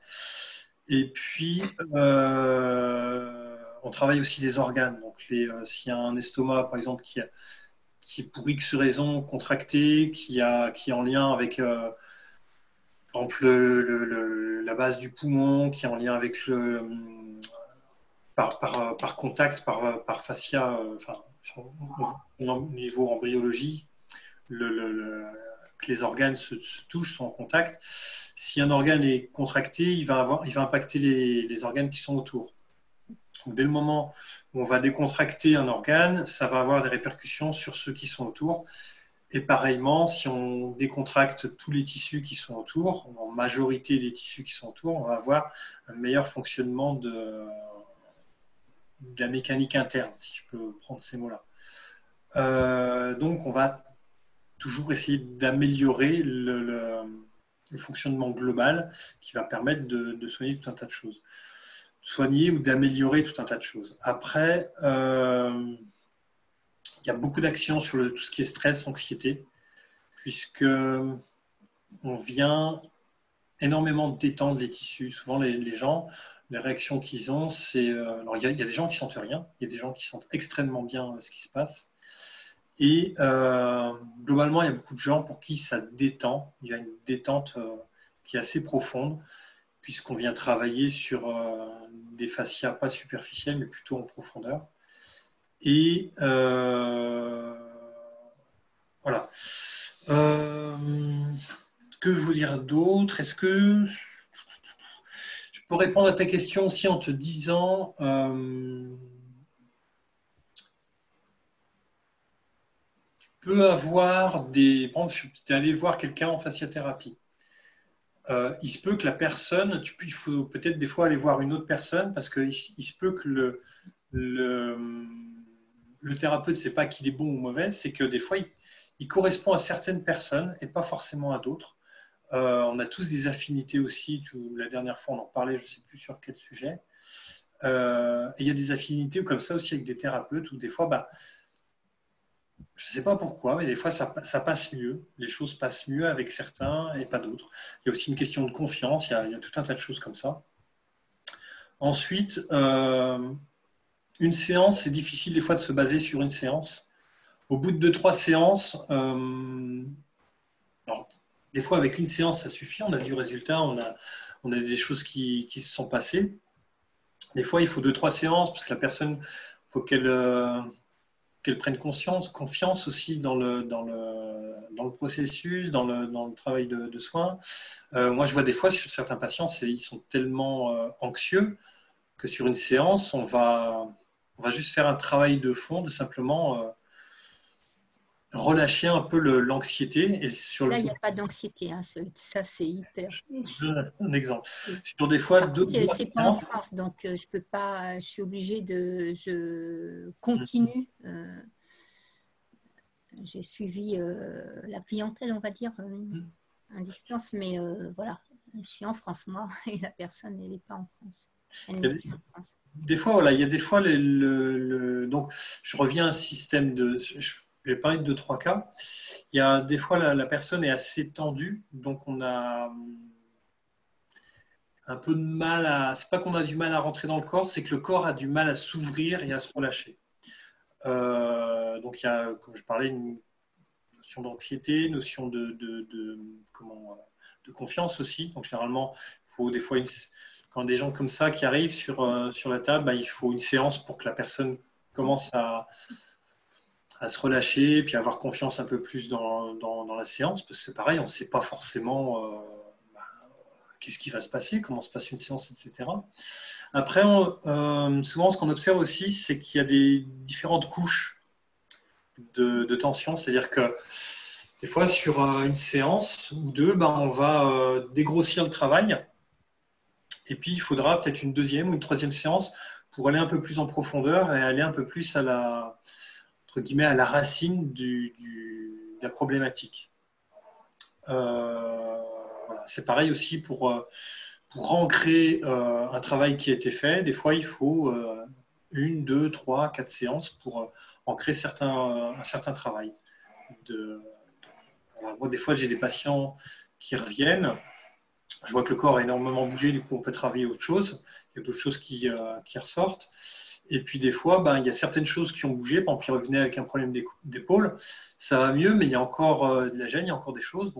Et puis, on travaille aussi les organes. Donc, s'il y a un estomac, par exemple, qui est pour X raison contracté, qui est en lien avec... par exemple, la base du poumon qui est en lien avec par contact, par fascia, au niveau embryologie, que les organes se touchent, sont en contact. Si un organe est contracté, il va impacter les organes qui sont autour. Donc, dès le moment où on va décontracter un organe, ça va avoir des répercussions sur ceux qui sont autour. Et pareillement, si on décontracte tous les tissus qui sont autour, en majorité des tissus qui sont autour, on va avoir un meilleur fonctionnement de la mécanique interne, si je peux prendre ces mots-là. Donc, on va toujours essayer d'améliorer le fonctionnement global qui va permettre de soigner tout un tas de choses. Soigner ou d'améliorer tout un tas de choses. Après, il y a beaucoup d'actions sur tout ce qui est stress, anxiété, puisque on vient énormément détendre les tissus. Souvent, les gens, les réactions qu'ils ont, c'est... alors, il y a des gens qui ne sentent rien, il y a des gens qui sentent extrêmement bien ce qui se passe. Et globalement, il y a beaucoup de gens pour qui ça détend. Il y a une détente qui est assez profonde, puisqu'on vient travailler sur des fascias pas superficiels, mais plutôt en profondeur. Et voilà. Ce que je veux dire d'autre, est-ce que je peux répondre à ta question aussi en te disant tu peux avoir par exemple, tu es allé voir quelqu'un en fasciathérapie. il se peut que la personne, il faut peut-être des fois aller voir une autre personne parce qu'il se peut que le thérapeute, c'est pas qu'il est bon ou mauvais, c'est que des fois, il correspond à certaines personnes et pas forcément à d'autres. On a tous des affinités aussi. La dernière fois, on en parlait, je ne sais plus sur quel sujet. Et il y a des affinités comme ça aussi avec des thérapeutes où des fois, je ne sais pas pourquoi, mais des fois, ça passe mieux. Les choses passent mieux avec certains et pas d'autres. Il y a aussi une question de confiance. Il y a tout un tas de choses comme ça. Ensuite, une séance, c'est difficile des fois de se baser sur une séance. Au bout de 2-3 séances, alors, des fois avec une séance, ça suffit. On a du résultat, on a des choses qui se sont passées. Des fois, il faut 2-3 séances parce que la personne, il faut qu'elle prenne confiance aussi dans le processus, dans le travail de soins. Moi, je vois des fois sur certains patients, ils sont tellement anxieux que sur une séance, on va juste faire un travail de fond, de simplement relâcher un peu l'anxiété. Et là, il n'y a pas d'anxiété. Hein, ça, c'est hyper. Je donne un exemple. Sur des fois, c'est pas en France, donc je peux pas. Je suis obligée de. Je continue. J'ai suivi la clientèle, on va dire, à distance, mais voilà. Je suis en France, moi, et la personne, elle n'est pas en France. Elle n'est plus en France. Des fois, voilà, il y a des fois donc je reviens à un système de. Je vais parler de 2-3 cas. Il y a des fois la personne est assez tendue, donc on a un peu de mal à. C'est pas qu'on a du mal à rentrer dans le corps, c'est que le corps a du mal à s'ouvrir et à se relâcher. Donc il y a, comme je parlais, une notion d'anxiété, notion de confiance aussi. Donc généralement, il faut des fois quand des gens comme ça qui arrivent sur la table, il faut une séance pour que la personne commence à se relâcher, puis avoir confiance un peu plus dans la séance, parce que c'est pareil, on ne sait pas forcément qu'est-ce qui va se passer, comment se passe une séance, etc. Après, souvent, ce qu'on observe aussi, c'est qu'il y a des différentes couches de tension, c'est-à-dire que des fois, sur une séance ou deux, on va dégrossir le travail, et puis il faudra peut-être une deuxième ou une troisième séance pour aller un peu plus en profondeur et aller un peu plus à la racine de la problématique. Voilà. C'est pareil aussi pour ancrer un travail qui a été fait. Des fois, il faut 1, 2, 3, 4 séances pour ancrer un certain travail. Moi, des fois, j'ai des patients qui reviennent. Je vois que le corps a énormément bougé, du coup, on peut travailler autre chose. Il y a d'autres choses qui ressortent. Et puis, des fois, il y a certaines choses qui ont bougé. Par exemple, il revenait avec un problème d'épaule. Ça va mieux, mais il y a encore de la gêne, il y a encore des choses.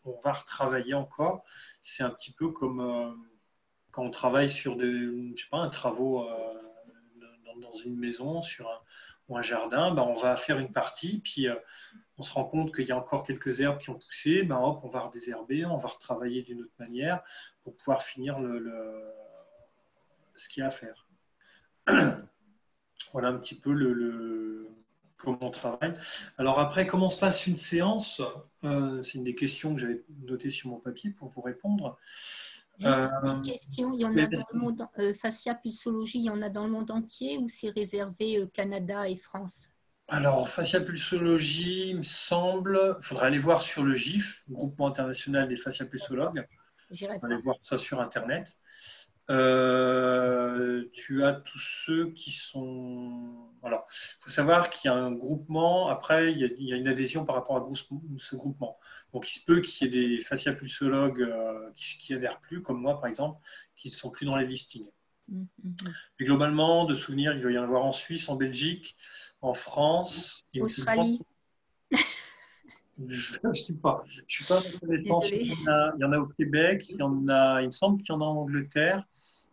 On va retravailler encore. C'est un petit peu comme quand on travaille sur un travaux dans une maison, ou un jardin. On va faire une partie, puis on se rend compte qu'il y a encore quelques herbes qui ont poussé. Hop, on va redésherber, on va retravailler d'une autre manière pour pouvoir finir ce qu'il y a à faire. Voilà un petit peu comment on travaille. Alors après, comment se passe une séance? C'est une des questions que j'avais notées sur mon papier pour vous répondre. Juste une question, il y en a dans le monde, fascia pulsologie, il y en a dans le monde entier ou c'est réservé Canada et France? Alors, fascia pulsologie, il me semble, il faudrait aller voir sur le GIF, Groupement international des fascia pulsologues. J'irai aller voir ça sur Internet. Tu as tous ceux qui sont... Alors, il faut savoir qu'il y a un groupement, après, il y a une adhésion par rapport à ce groupement. Donc, il se peut qu'il y ait des fasciapulsologues qui adhèrent plus, comme moi, par exemple, qui ne sont plus dans les listings. Mais globalement, de souvenirs, il doit y en avoir en Suisse, en Belgique, en France. Australie. Je ne sais pas. Je ne suis pas connaissant. Il y en a au Québec, il me semble qu'il y en a en Angleterre.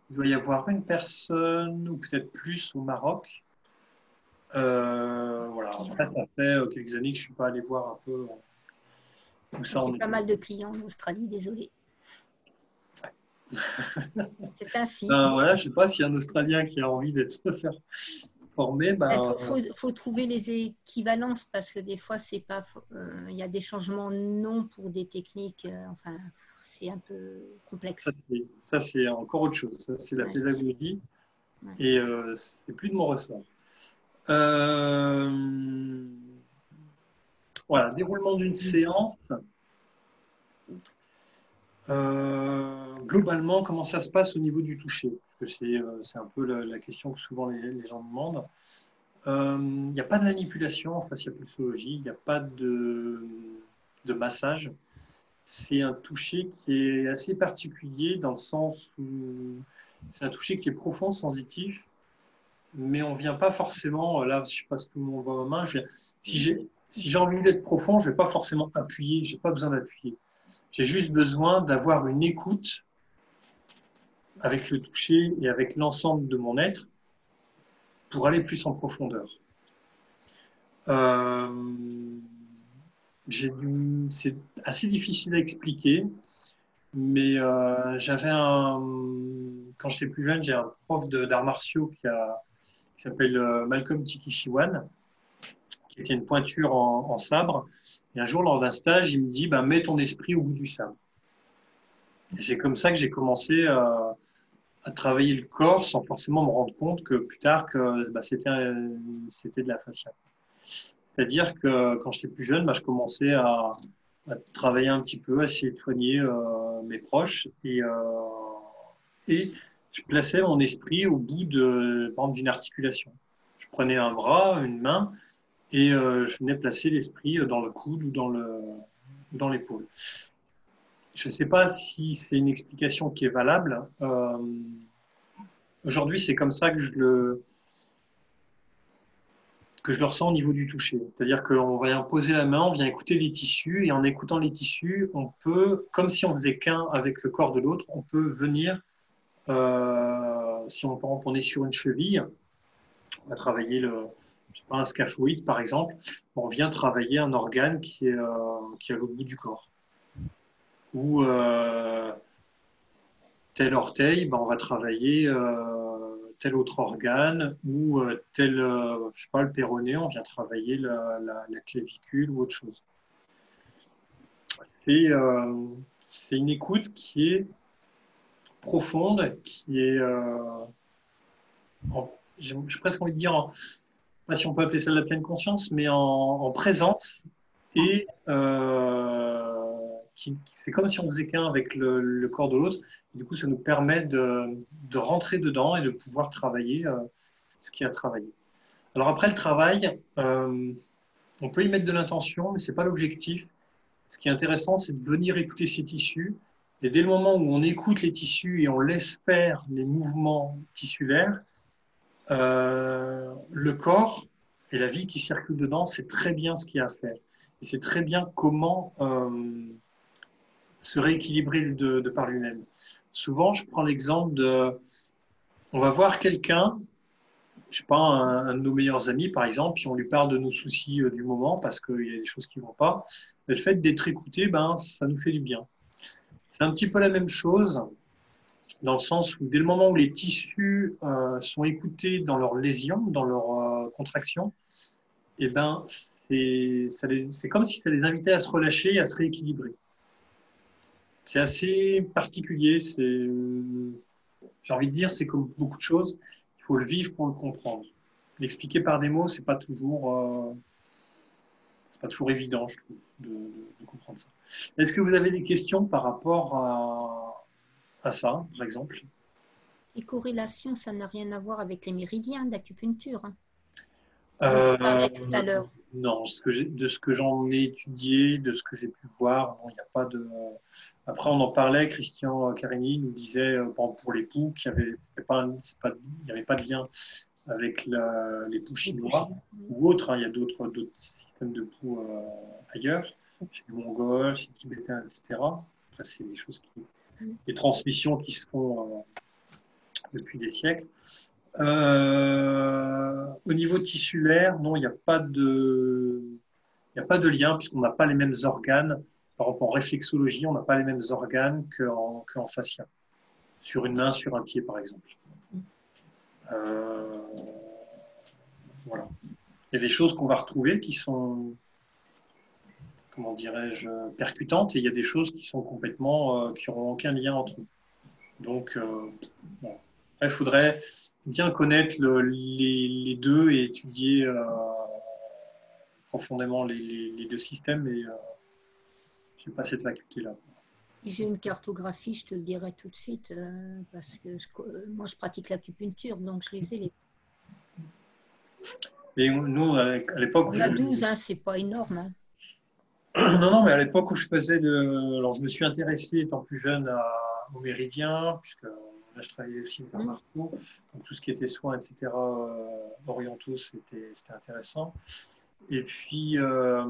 Il doit y avoir une personne, ou peut-être plus, au Maroc. Voilà. Après, ça fait quelques années que je ne suis pas allé voir un peu où ça en est. J'ai pas mal de clients en Australie, désolé. C'est ainsi. Voilà, je ne sais pas s'il y a un Australien qui a envie de se faire formé, faut trouver les équivalences parce que des fois, c'est pas, il y a des changements de nom pour des techniques. Enfin, c'est un peu complexe. Ça, c'est encore autre chose. Ça, c'est la pédagogie. Ouais. Et c'est plus de mon ressort. Voilà, déroulement d'une séance. Globalement, comment ça se passe au niveau du toucher? Parce que c'est un peu la question que souvent les gens demandent. Il n'y a pas de manipulation en fasciapulsologie, il n'y a pas de massage. C'est un toucher qui est assez particulier dans le sens où c'est un toucher qui est profond, sensitif, mais on ne vient pas forcément, là, je ne sais pas si tout le monde voit ma main, si j'ai envie d'être profond, je ne vais pas forcément appuyer, je n'ai pas besoin d'appuyer. J'ai juste besoin d'avoir une écoute avec le toucher et avec l'ensemble de mon être pour aller plus en profondeur. C'est assez difficile à expliquer, mais quand j'étais plus jeune, j'ai un prof d'arts martiaux qui s'appelle Malcolm Tikishiwan, qui était une pointure en sabre. Et un jour, lors d'un stage, il me dit mets ton esprit au bout du sabre. Et c'est comme ça que j'ai commencé à travailler le corps sans forcément me rendre compte que plus tard que c'était de la fascia. C'est-à-dire que quand j'étais plus jeune, je commençais à travailler un petit peu, à essayer de soigner mes proches et je plaçais mon esprit au bout par exemple, d'une articulation. Je prenais un bras, une main et je venais placer l'esprit dans le coude ou dans l'épaule. Je ne sais pas si c'est une explication qui est valable. Aujourd'hui, c'est comme ça que je le ressens au niveau du toucher. C'est-à-dire qu'on vient poser la main, on vient écouter les tissus, et en écoutant les tissus, on peut, comme si on faisait qu'un avec le corps de l'autre, on peut venir, si on est sur une cheville, on va travailler un scaphoïde par exemple, on vient travailler un organe qui est à l'autre bout du corps. Ou tel orteil, on va travailler tel autre organe, ou tel, je sais pas, le péroné, on vient travailler la clavicule ou autre chose. C'est une écoute qui est profonde, qui est, j'ai presque envie de dire, je ne sais pas si on peut appeler ça de la pleine conscience, mais en présence, et c'est comme si on faisait qu'un avec le corps de l'autre. Du coup, ça nous permet de rentrer dedans et de pouvoir travailler ce qu'il y a à travailler. Alors après le travail, on peut y mettre de l'intention, mais ce n'est pas l'objectif. Ce qui est intéressant, c'est de venir écouter ces tissus. Et dès le moment où on écoute les tissus et on laisse faire les mouvements tissulaires, le corps et la vie qui circule dedans, c'est très bien ce qu'il y a à faire. Et c'est très bien comment se rééquilibrer de par lui-même. Souvent, je prends l'exemple on va voir quelqu'un, je sais pas, un de nos meilleurs amis, par exemple, puis on lui parle de nos soucis du moment parce qu'il y a des choses qui ne vont pas. Mais le fait d'être écouté, ça nous fait du bien. C'est un petit peu la même chose dans le sens où dès le moment où les tissus sont écoutés dans leurs lésions, dans leurs contractions, c'est comme si ça les invitait à se relâcher et à se rééquilibrer. C'est assez particulier. J'ai envie de dire, c'est comme beaucoup de choses, il faut le vivre pour le comprendre. L'expliquer par des mots, c'est pas toujours évident, je trouve, de comprendre ça. Est-ce que vous avez des questions par rapport à ça, par exemple? Les corrélations, ça n'a rien à voir avec les méridiens d'acupuncture. On parlait tout à l'heure. Non, de ce que j'en ai étudié, de ce que j'ai pu voir, il n'y a pas de. Après, on en parlait, Christian Carini nous disait, pour l'époux, qu'il n'y avait pas de lien avec l'époux chinois ou autre. Il y a d'autres systèmes de poux ailleurs, chez les Mongols, chez les Tibétains, etc. Après, c'est des transmissions qui se font depuis des siècles. Au niveau tissulaire, non, il n'y a pas de lien puisqu'on n'a pas les mêmes organes. Par exemple, en réflexologie, on n'a pas les mêmes organes qu'en fascia. Sur une main, sur un pied, par exemple. voilà. Il y a des choses qu'on va retrouver qui sont, comment dirais-je, percutantes, et il y a des choses qui sont complètement, qui n'auront aucun lien entre eux. Donc, bon. Après, il faudrait bien connaître les deux et étudier profondément les deux systèmes, et je n'ai pas cette faculté-là. Si j'ai une cartographie, je te le dirai tout de suite, parce que moi, je pratique l'acupuncture, donc je les ai les. Et nous, à l'époque... On a 12, hein, c'est pas énorme. Hein. Non, mais à l'époque où je faisais alors, je me suis intéressé, étant plus jeune, au méridien, puisque là, je travaillais aussi par Marceau. Donc, tout ce qui était soins, etc., orientaux, c'était intéressant. Et puis, je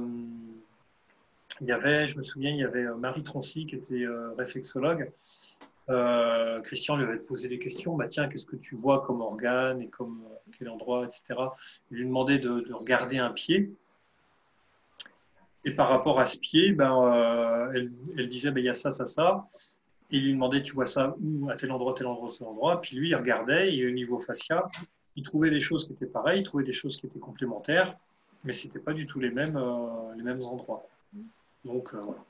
me souviens, il y avait Marie Troncy, qui était réflexologue. Christian lui avait posé des questions. Bah, tiens, qu'est-ce que tu vois comme organe et comme quel endroit, etc. Il lui demandait de regarder un pied. Et par rapport à ce pied, elle disait, il y a ça, ça, ça. Et il lui demandait, tu vois ça où, à tel endroit, tel endroit, tel endroit. Puis lui, il regardait, et au niveau fascia, il trouvait des choses qui étaient pareilles, il trouvait des choses qui étaient complémentaires, mais ce n'était pas du tout les mêmes endroits. Donc, voilà.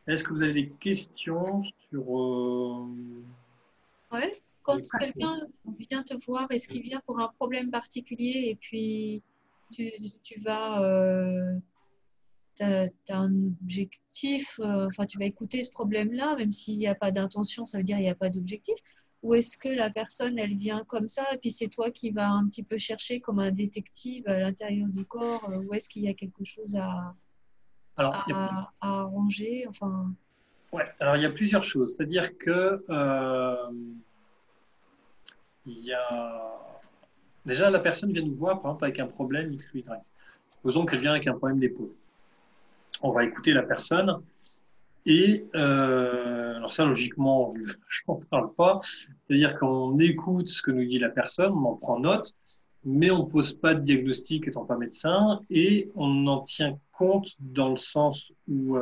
Est-ce que vous avez des questions sur... Ouais, quand quelqu'un vient te voir, est-ce qu'il vient pour un problème particulier et puis tu vas... tu as un objectif, enfin tu vas écouter ce problème-là, même s'il n'y a pas d'intention, ça veut dire qu'il n'y a pas d'objectif. Ou est-ce que la personne, elle vient comme ça et puis c'est toi qui vas un petit peu chercher comme un détective à l'intérieur du corps, ou est-ce qu'il y a quelque chose à arranger, enfin... Ouais, alors il y a plusieurs choses. C'est-à-dire que il y a... Déjà, la personne vient nous voir, par exemple, avec un problème X ou Y. Supposons qu'elle vient avec un problème d'épaule. On va écouter la personne et, alors ça, logiquement, je n'en parle pas. C'est-à-dire qu'on écoute ce que nous dit la personne, on en prend note, mais on ne pose pas de diagnostic étant pas médecin, et on en tient compte dans le sens où...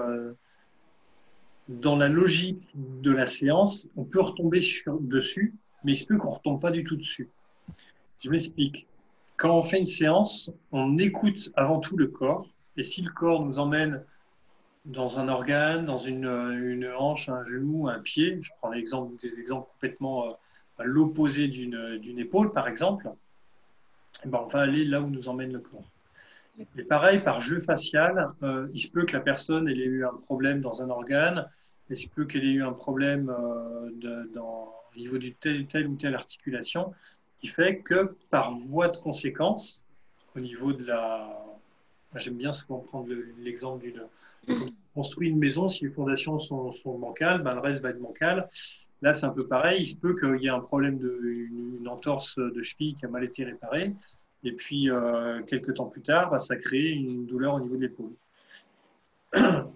dans la logique de la séance, on peut retomber dessus, mais il se peut qu'on ne retombe pas du tout dessus. Je m'explique. Quand on fait une séance, on écoute avant tout le corps, et si le corps nous emmène dans un organe, dans une hanche, un genou, un pied, je prends des exemples complètement à l'opposé d'une épaule, par exemple, et on va aller là où nous emmène le corps. Et pareil, par jeu facial, il se peut que la personne ait eu un problème dans un organe, il se peut qu'elle ait eu un problème au niveau d'une telle ou telle articulation, qui fait que par voie de conséquence, au niveau de la... J'aime bien souvent prendre l'exemple d'une... On construit une maison, si les fondations sont bancales, le reste va être bancal. Là, c'est un peu pareil, il se peut qu'il y ait un problème une entorse de cheville qui a mal été réparée. Et puis, quelques temps plus tard, ça crée une douleur au niveau de l'épaule.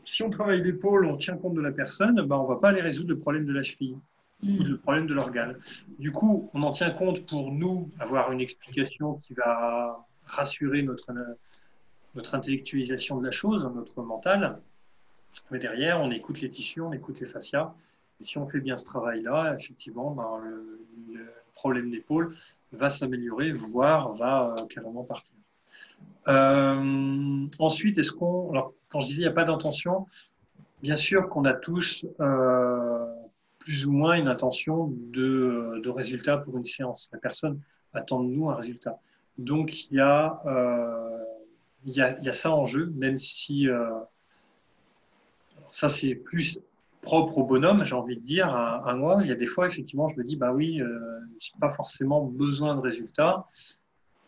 Si on travaille l'épaule, on tient compte de la personne, on ne va pas aller résoudre le problème de la cheville ou le problème de l'organe. Du coup, on en tient compte pour nous, avoir une explication qui va rassurer notre intellectualisation de la chose, notre mental. Mais derrière, on écoute les tissus, on écoute les fascias. Et si on fait bien ce travail-là, effectivement, le problème d'épaule va s'améliorer, voire va carrément partir. Ensuite, alors, quand je disais il n'y a pas d'intention, bien sûr qu'on a tous plus ou moins une intention de résultat pour une séance. La personne attend de nous un résultat. Donc, il y a ça en jeu, même si ça, c'est plus propre au bonhomme, j'ai envie de dire, à moi. Il y a des fois, effectivement, je me dis, oui, je n'ai pas forcément besoin de résultats.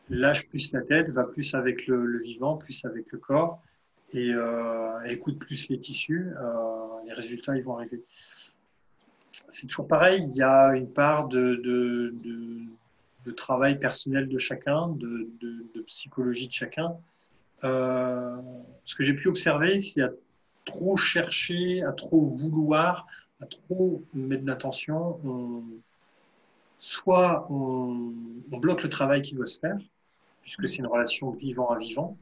Lâche plus la tête, va plus avec le vivant, plus avec le corps, et écoute plus les tissus. Les résultats, ils vont arriver. C'est toujours pareil, il y a une part de travail personnel de chacun, de psychologie de chacun. Ce que j'ai pu observer, c'est à trop chercher, à trop vouloir, à trop mettre d'attention, soit on bloque le travail qui doit se faire, puisque c'est une relation vivant à vivant,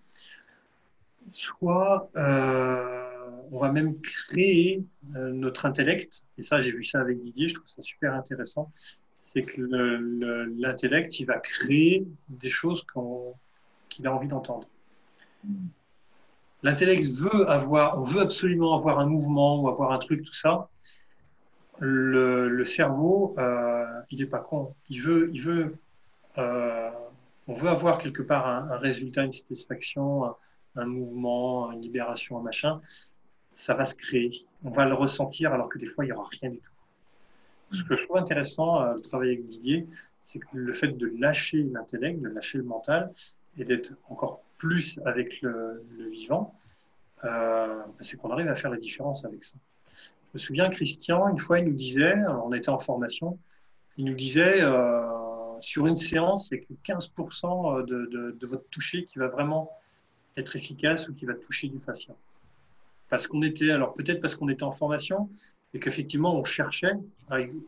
soit on va même créer notre intellect, et ça j'ai vu ça avec Didier, je trouve ça super intéressant, c'est que l'intellect, il va créer des choses qu'il a envie d'entendre. L'intellect on veut absolument avoir un mouvement ou avoir un truc, tout ça. Le cerveau, il n'est pas con. On veut avoir quelque part un résultat, une satisfaction, un mouvement, une libération, un machin. Ça va se créer. On va le ressentir alors que des fois, il n'y aura rien du tout. Ce que je trouve intéressant, le travail avec Didier, c'est que le fait de lâcher l'intellect, de lâcher le mental et d'être encore plus avec le vivant, c'est qu'on arrive à faire la différence avec ça. Je me souviens, Christian, une fois, il nous disait, on était en formation, il nous disait, sur une séance, il n'y a que 15% de votre toucher qui va vraiment être efficace ou qui va toucher du fascia. Parce qu'on était, alors peut-être parce qu'on était en formation et qu'effectivement on cherchait,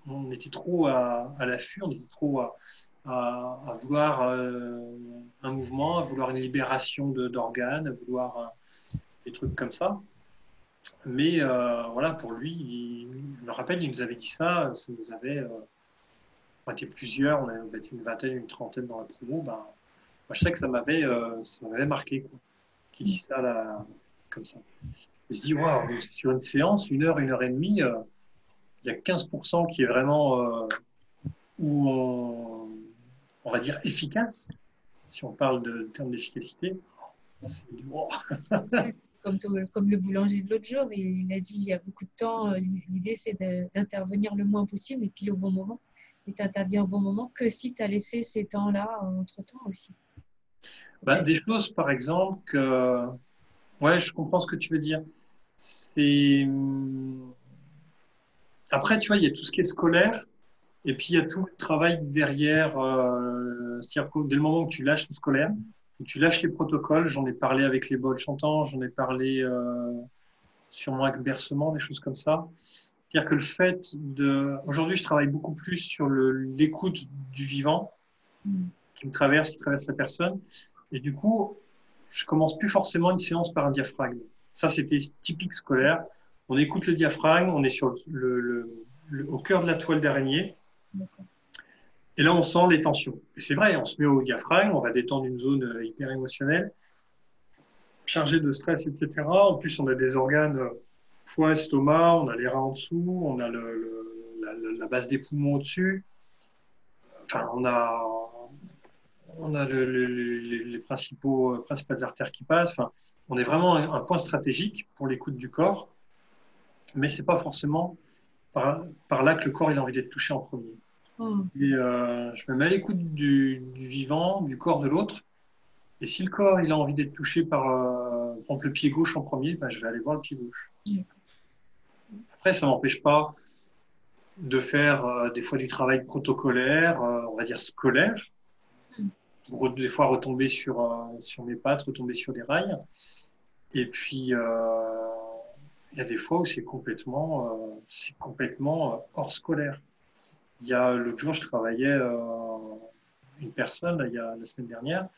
on était trop à l'affût, on était trop à vouloir un mouvement, à vouloir une libération d'organes, à vouloir des trucs comme ça. Mais voilà, pour lui, je me rappelle, il nous avait dit ça nous avait, on était plusieurs, on avait une vingtaine, une trentaine dans la promo. Ben, moi, je sais que ça m'avait marqué, quoi, qu'il dise ça là, comme ça. Je me dis, waouh, sur une séance, 1 heure et demie, il y a 15% qui est vraiment où on va dire efficace, si on parle de termes d'efficacité. C'est du wow. Comme le boulanger de l'autre jour, il a dit il y a beaucoup de temps, l'idée c'est d'intervenir le moins possible et puis au bon moment. Et tu interviens au bon moment que si tu as laissé ces temps-là entre-temps aussi. Ben, des choses, par exemple, que... Ouais, je comprends ce que tu veux dire. C'est... Après, tu vois, il y a tout ce qui est scolaire, et puis il y a tout le travail derrière. C'est-à-dire que dès le moment où tu lâches le scolaire, où tu lâches les protocoles, j'en ai parlé avec les bols chantants, j'en ai parlé sûrement avec bercement, des choses comme ça. C'est-à-dire que le fait de... Aujourd'hui, je travaille beaucoup plus sur l'écoute du vivant qui traverse la personne. Et du coup, je commence plus forcément une séance par un diaphragme. Ça, c'était typique scolaire. On écoute le diaphragme, on est sur au cœur de la toile d'araignée. Et là, on sent les tensions. Et c'est vrai, on se met au diaphragme, on va détendre une zone hyper émotionnelle, chargée de stress, etc. En plus, on a des organes foie, estomac, on a les reins en dessous, on a la base des poumons au-dessus. Enfin, on a les principales artères qui passent. Enfin, on est vraiment un point stratégique pour l'écoute du corps, mais ce n'est pas forcément par là que le corps il a envie d'être touché en premier. Et je me mets à l'écoute du vivant, du corps de l'autre. Et si le corps il a envie d'être touché par exemple, le pied gauche en premier, ben, je vais aller voir le pied gauche. Après, ça ne m'empêche pas de faire des fois du travail protocolaire, on va dire scolaire, pour des fois retomber sur mes pattes, retomber sur des rails. Et puis, il y a des fois où c'est complètement hors scolaire. Il y a l'autre jour, je travaillais une personne, là, il y a la semaine dernière,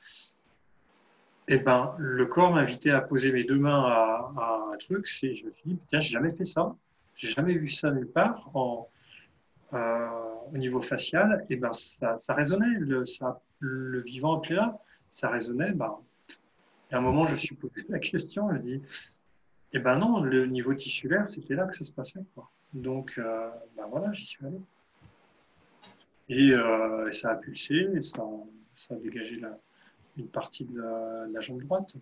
et ben, le corps m'invitait à poser mes deux mains à un truc. Je me suis dit, tiens, j'ai jamais fait ça. J'ai jamais vu ça nulle part au niveau facial. Et ben, ça résonnait. Le vivant était là, ça résonnait. Ben, et à un moment, je me suis posé la question. Je me dis, eh ben non, le niveau tissulaire, c'était là que ça se passait, quoi. Donc, ben voilà, j'y suis allé. Et ça a pulsé, et ça a dégagé une partie de la jambe droite.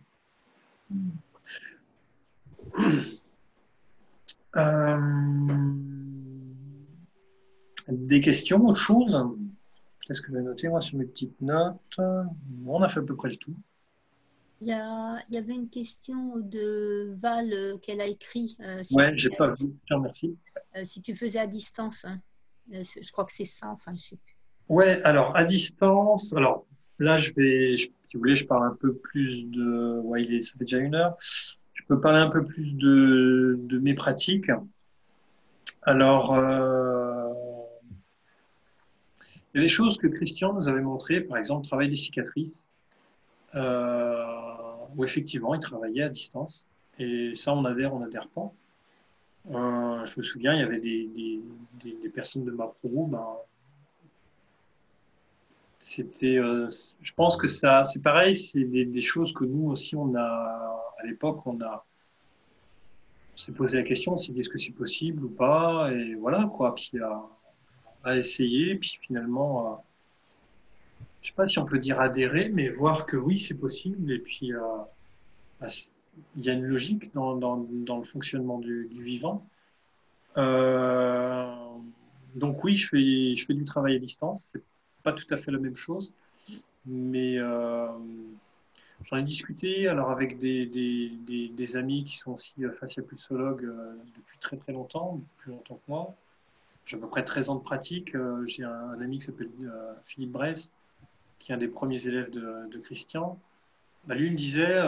Des questions, autre chose? Qu'est-ce que je vais noter moi sur mes petites notes? On a fait à peu près le tout. Il y avait une question de Val qu'elle a écrit. Ouais, j'ai pas vu. Tiens, merci. Si tu faisais à distance, hein. Je crois que c'est ça, enfin, je sais plus. Ouais, alors à distance, alors là si vous voulez, je parle un peu plus de, ouais, ça fait déjà 1 heure. Je peux parler un peu plus de mes pratiques. Alors, il y a des choses que Christian nous avait montrées, par exemple, le travail des cicatrices, où effectivement, il travaillait à distance. Et ça, on adhère pas. Je me souviens, il y avait des personnes de ma promo, ben, je pense que ça, c'est pareil, c'est des choses que nous aussi, à l'époque, on s'est posé la question, on s'est dit est-ce que c'est possible ou pas, et voilà quoi. Puis à essayer, puis finalement, je sais pas si on peut dire adhérer, mais voir que oui, c'est possible, et puis il y a une logique dans le fonctionnement du vivant. Donc oui, je fais du travail à distance. C'est pas tout à fait la même chose, mais j'en ai discuté alors avec des amis qui sont aussi fasciapulsologues depuis très très longtemps, plus longtemps que moi. J'ai à peu près 13 ans de pratique. J'ai un ami qui s'appelle Philippe Bresse, qui est un des premiers élèves de Christian. Bah, lui me disait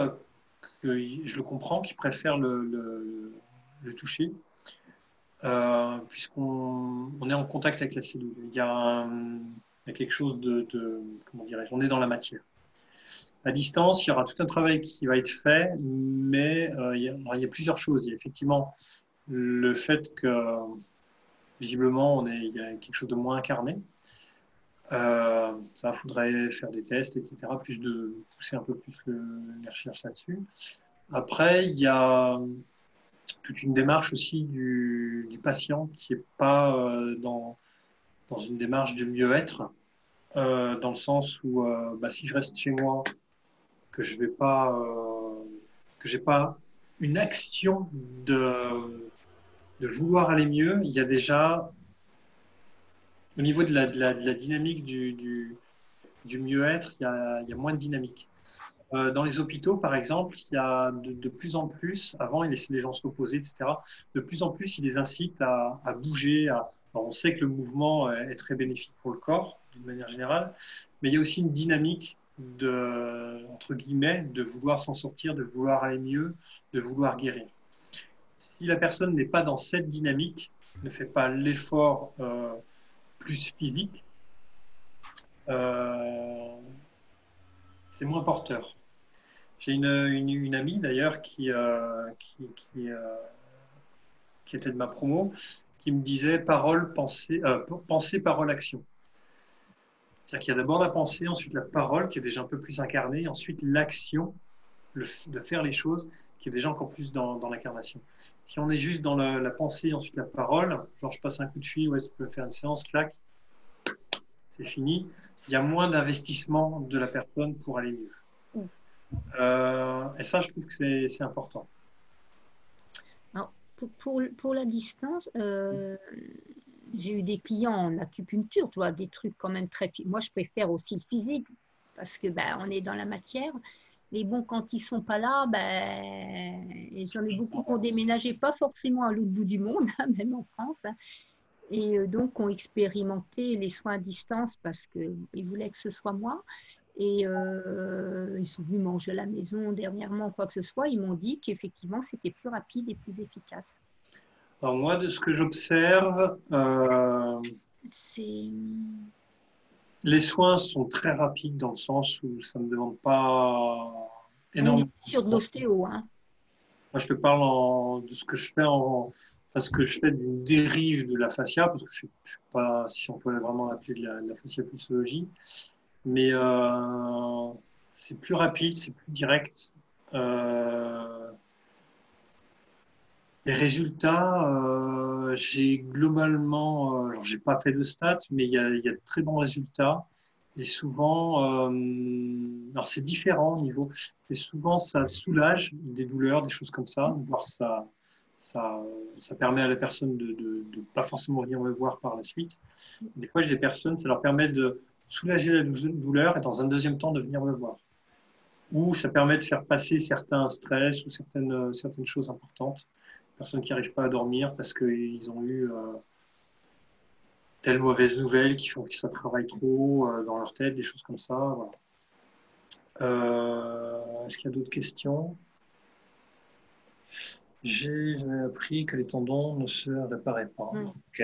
que je le comprends, qu'il préfère le toucher. Puisqu'on est en contact avec la cellule. Il y a quelque chose comment dirais-je, on est dans la matière. À distance, il y aura tout un travail qui va être fait, mais il y a plusieurs choses. Il y a effectivement le fait que, visiblement, il y a quelque chose de moins incarné. Ça, faudrait faire des tests, etc., pousser un peu plus les recherches là-dessus. Après, il y a toute une démarche aussi du patient qui n'est pas dans une démarche de mieux-être, dans le sens où si je reste chez moi, que je vais pas, que j'ai pas une action de vouloir aller mieux, il y a déjà au niveau de la dynamique du mieux-être, il y a moins de dynamique. Dans les hôpitaux, par exemple, il y a de plus en plus, avant, ils laissaient les gens se reposer, etc. De plus en plus, ils les incitent à bouger. Alors, on sait que le mouvement est très bénéfique pour le corps, d'une manière générale, mais il y a aussi une dynamique entre guillemets, de vouloir s'en sortir, de vouloir aller mieux, de vouloir guérir. Si la personne n'est pas dans cette dynamique, ne fait pas l'effort plus physique, c'est moins porteur. J'ai une amie d'ailleurs qui était de ma promo, qui me disait pensée, parole, action. C'est-à-dire qu'il y a d'abord la pensée, ensuite la parole qui est déjà un peu plus incarnée, ensuite l'action, de faire les choses qui est déjà encore plus dans l'incarnation. Si on est juste dans la pensée, ensuite la parole, genre je passe un coup de fil, ouais, tu peux faire une séance, clac, c'est fini. Il y a moins d'investissement de la personne pour aller mieux. Et ça, je trouve que c'est important. Alors, pour la distance, j'ai eu des clients en acupuncture, tu vois, des trucs quand même très... Moi, je préfère aussi le physique parce que on est dans la matière. Mais bon, quand ils ne sont pas là, et j'en ai beaucoup qui ont déménagé, pas forcément à l'autre bout du monde, même en France, et donc ont expérimenté les soins à distance parce qu'ils voulaient que ce soit moi. Et ils sont venus manger à la maison dernièrement, quoi que ce soit. Ils m'ont dit qu'effectivement, c'était plus rapide et plus efficace. Alors moi, de ce que j'observe, les soins sont très rapides dans le sens où ça ne demande pas énormément. On est sur de l'ostéo, hein. Moi, je te parle de ce que je fais parce que je fais d'une dérive de la fascia, parce que je ne sais pas si on peut vraiment l'appeler de la fasciapulsologie, mais c'est plus rapide, c'est plus direct. Les résultats, j'ai globalement, j'ai pas fait de stats, mais il y a de très bons résultats. Et souvent, alors c'est différent au niveau, c'est souvent ça soulage des douleurs, des choses comme ça, voire ça permet à la personne de pas forcément venir me voir par la suite. Des fois, j'ai des personnes, ça leur permet de soulager la douleur et dans un deuxième temps de venir me voir. Ou ça permet de faire passer certains stress ou certaines choses importantes. Personnes qui n'arrivent pas à dormir parce qu'ils ont eu telle mauvaise nouvelle qui font que ça travaille trop dans leur tête, des choses comme ça. Voilà. Est-ce qu'il y a d'autres questions? J'ai appris que les tendons ne se réparaient pas. Ok.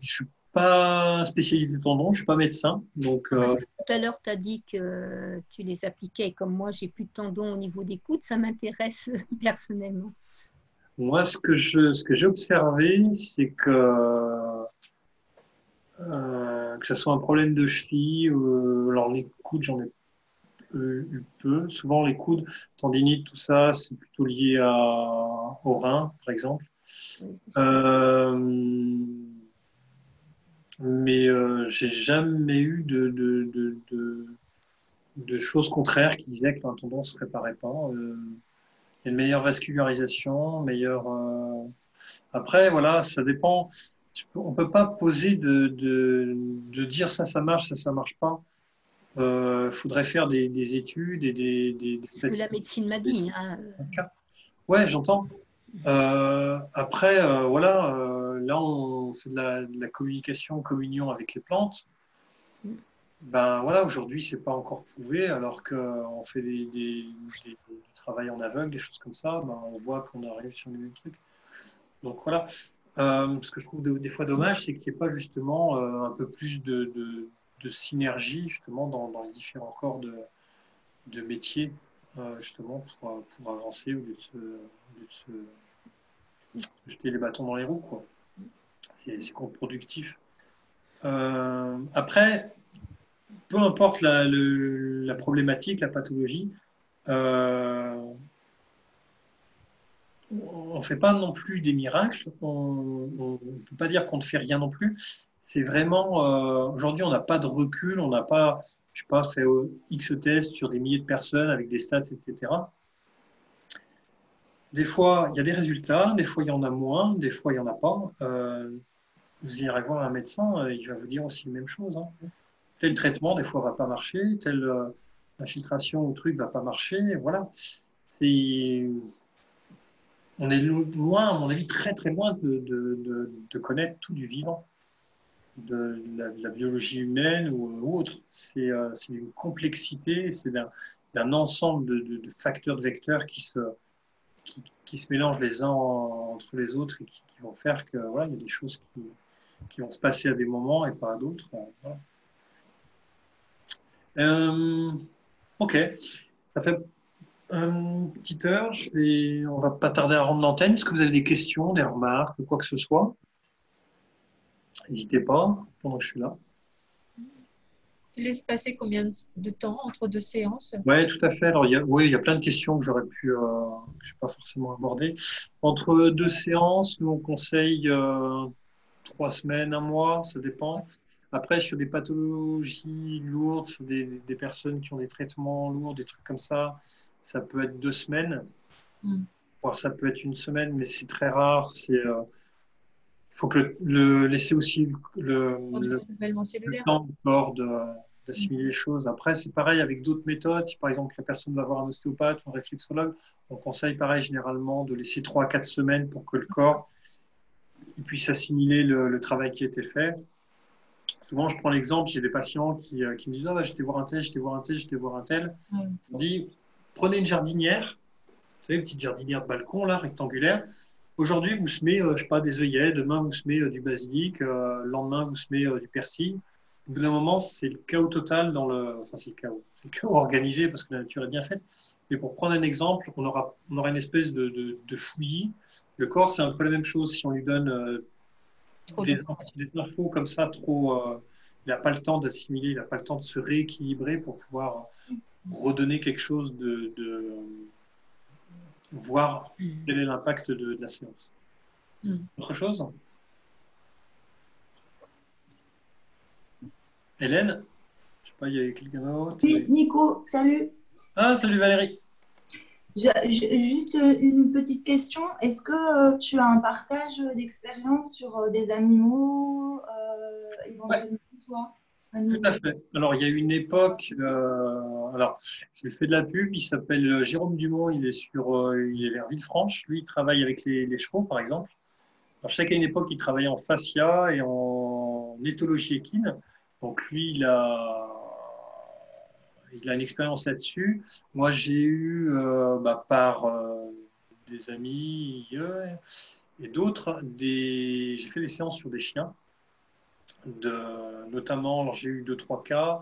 Je suis pas spécialisé tendons, je suis pas médecin, donc. Parce que tout à l'heure, tu as dit que tu les appliquais. Comme moi, j'ai plus de tendons au niveau des coudes, ça m'intéresse personnellement. Moi, ce que j'ai observé, c'est que que ce soit un problème de cheville, alors les coudes, j'en ai eu peu. Souvent, les coudes, tendinite, tout ça, c'est plutôt lié au rein, par exemple. Euh, mais j'ai jamais eu de choses contraires qui disaient que un tendon ne se réparait pas. Il y a une meilleure vascularisation, meilleure. Après, voilà, ça dépend. On ne peut pas poser de dire ça marche, ça marche pas. Faudrait faire des études et des Ce que la médecine m'a dit. Hein. Ouais, j'entends. Après, voilà, là, on fait de la communication, communion avec les plantes. Ben voilà, aujourd'hui, c'est pas encore prouvé, alors qu'on fait du travail en aveugle, des choses comme ça, ben, on voit qu'on arrive sur les mêmes trucs. Donc voilà. Ce que je trouve des fois dommage, c'est qu'il n'y ait pas justement un peu plus de synergie justement dans les différents corps de métiers, justement pour avancer au lieu de se jeter les bâtons dans les roues, quoi. C'est contre-productif. Après, peu importe la problématique, la pathologie, on ne fait pas non plus des miracles. On ne peut pas dire qu'on ne fait rien non plus. C'est vraiment, aujourd'hui, on n'a pas de recul, on n'a pas, je sais pas, fait X tests sur des milliers de personnes avec des stats, etc. Des fois, il y a des résultats, des fois, il y en a moins, des fois, il n'y en a pas. Vous irez voir un médecin, il va vous dire aussi la même chose. Hein. Tel traitement, des fois, ne va pas marcher, telle infiltration ou truc ne va pas marcher. Voilà. On est loin, à mon avis, très très loin de connaître tout du vivant, de la biologie humaine ou autre. C'est une complexité, c'est d'un ensemble de facteurs, de vecteurs qui se mélangent les uns entre les autres et qui vont faire que voilà, il y a des choses qui vont se passer à des moments et pas à d'autres. Voilà. Ok, ça fait une petite heure. On va pas tarder à rendre l'antenne. Est-ce que vous avez des questions, des remarques, quoi que ce soit? N'hésitez pas pendant que je suis là. Tu laisses passer combien de temps entre deux séances? Oui, tout à fait. Alors, il y a plein de questions que j'aurais pu, que je n'ai pas forcément abordées. Entre deux séances, nous, on conseille 3 semaines, un mois, ça dépend. Après, sur des pathologies lourdes, sur des personnes qui ont des traitements lourds, des trucs comme ça peut être 2 semaines, voire ça peut être une semaine, mais c'est très rare. Il faut que laisser aussi le temps au corps d'assimiler les choses. Après, c'est pareil avec d'autres méthodes. Si par exemple la personne va voir un ostéopathe ou un réflexologue, on conseille pareil généralement de laisser 3 à 4 semaines pour que le corps puisse assimiler le travail qui a été fait. Souvent, je prends l'exemple, j'ai des patients qui me disent ah, bah, j'étais voir un tel, j'étais voir un tel, j'étais voir un tel. On dit prenez une jardinière, vous savez, une petite jardinière de balcon là, rectangulaire. Aujourd'hui, vous semez, je sais pas, des œillets, demain, vous semez du basilic, le lendemain, vous semez du persil. Au bout d'un moment, c'est le chaos total enfin, c'est le chaos organisé parce que la nature est bien faite. Mais pour prendre un exemple, on aura une espèce de fouillis. Le corps, c'est un peu la même chose. Si on lui donne des infos comme ça, il n'a pas le temps d'assimiler, il n'a pas le temps de se rééquilibrer pour pouvoir redonner quelque chose voir quel est l'impact de la séance. Autre chose? Hélène? Je sais pas, il y a quelqu'un d'autre? Oui, Nico, salut. Ah, salut Valérie. Juste une petite question. Est-ce que tu as un partage d'expérience sur des animaux, éventuellement toi? Tout à fait. Alors, il y a une époque, alors, je lui fais de la pub, il s'appelle Jérôme Dumont, il est vers Villefranche. Lui, il travaille avec les chevaux, par exemple. Alors, je sais qu'à une époque, il travaillait en fascia et en éthologie équine. Donc, lui, il a une expérience là-dessus. Moi, j'ai eu, par des amis et d'autres, j'ai fait des séances sur des chiens. Notamment, alors j'ai eu 2-3 cas.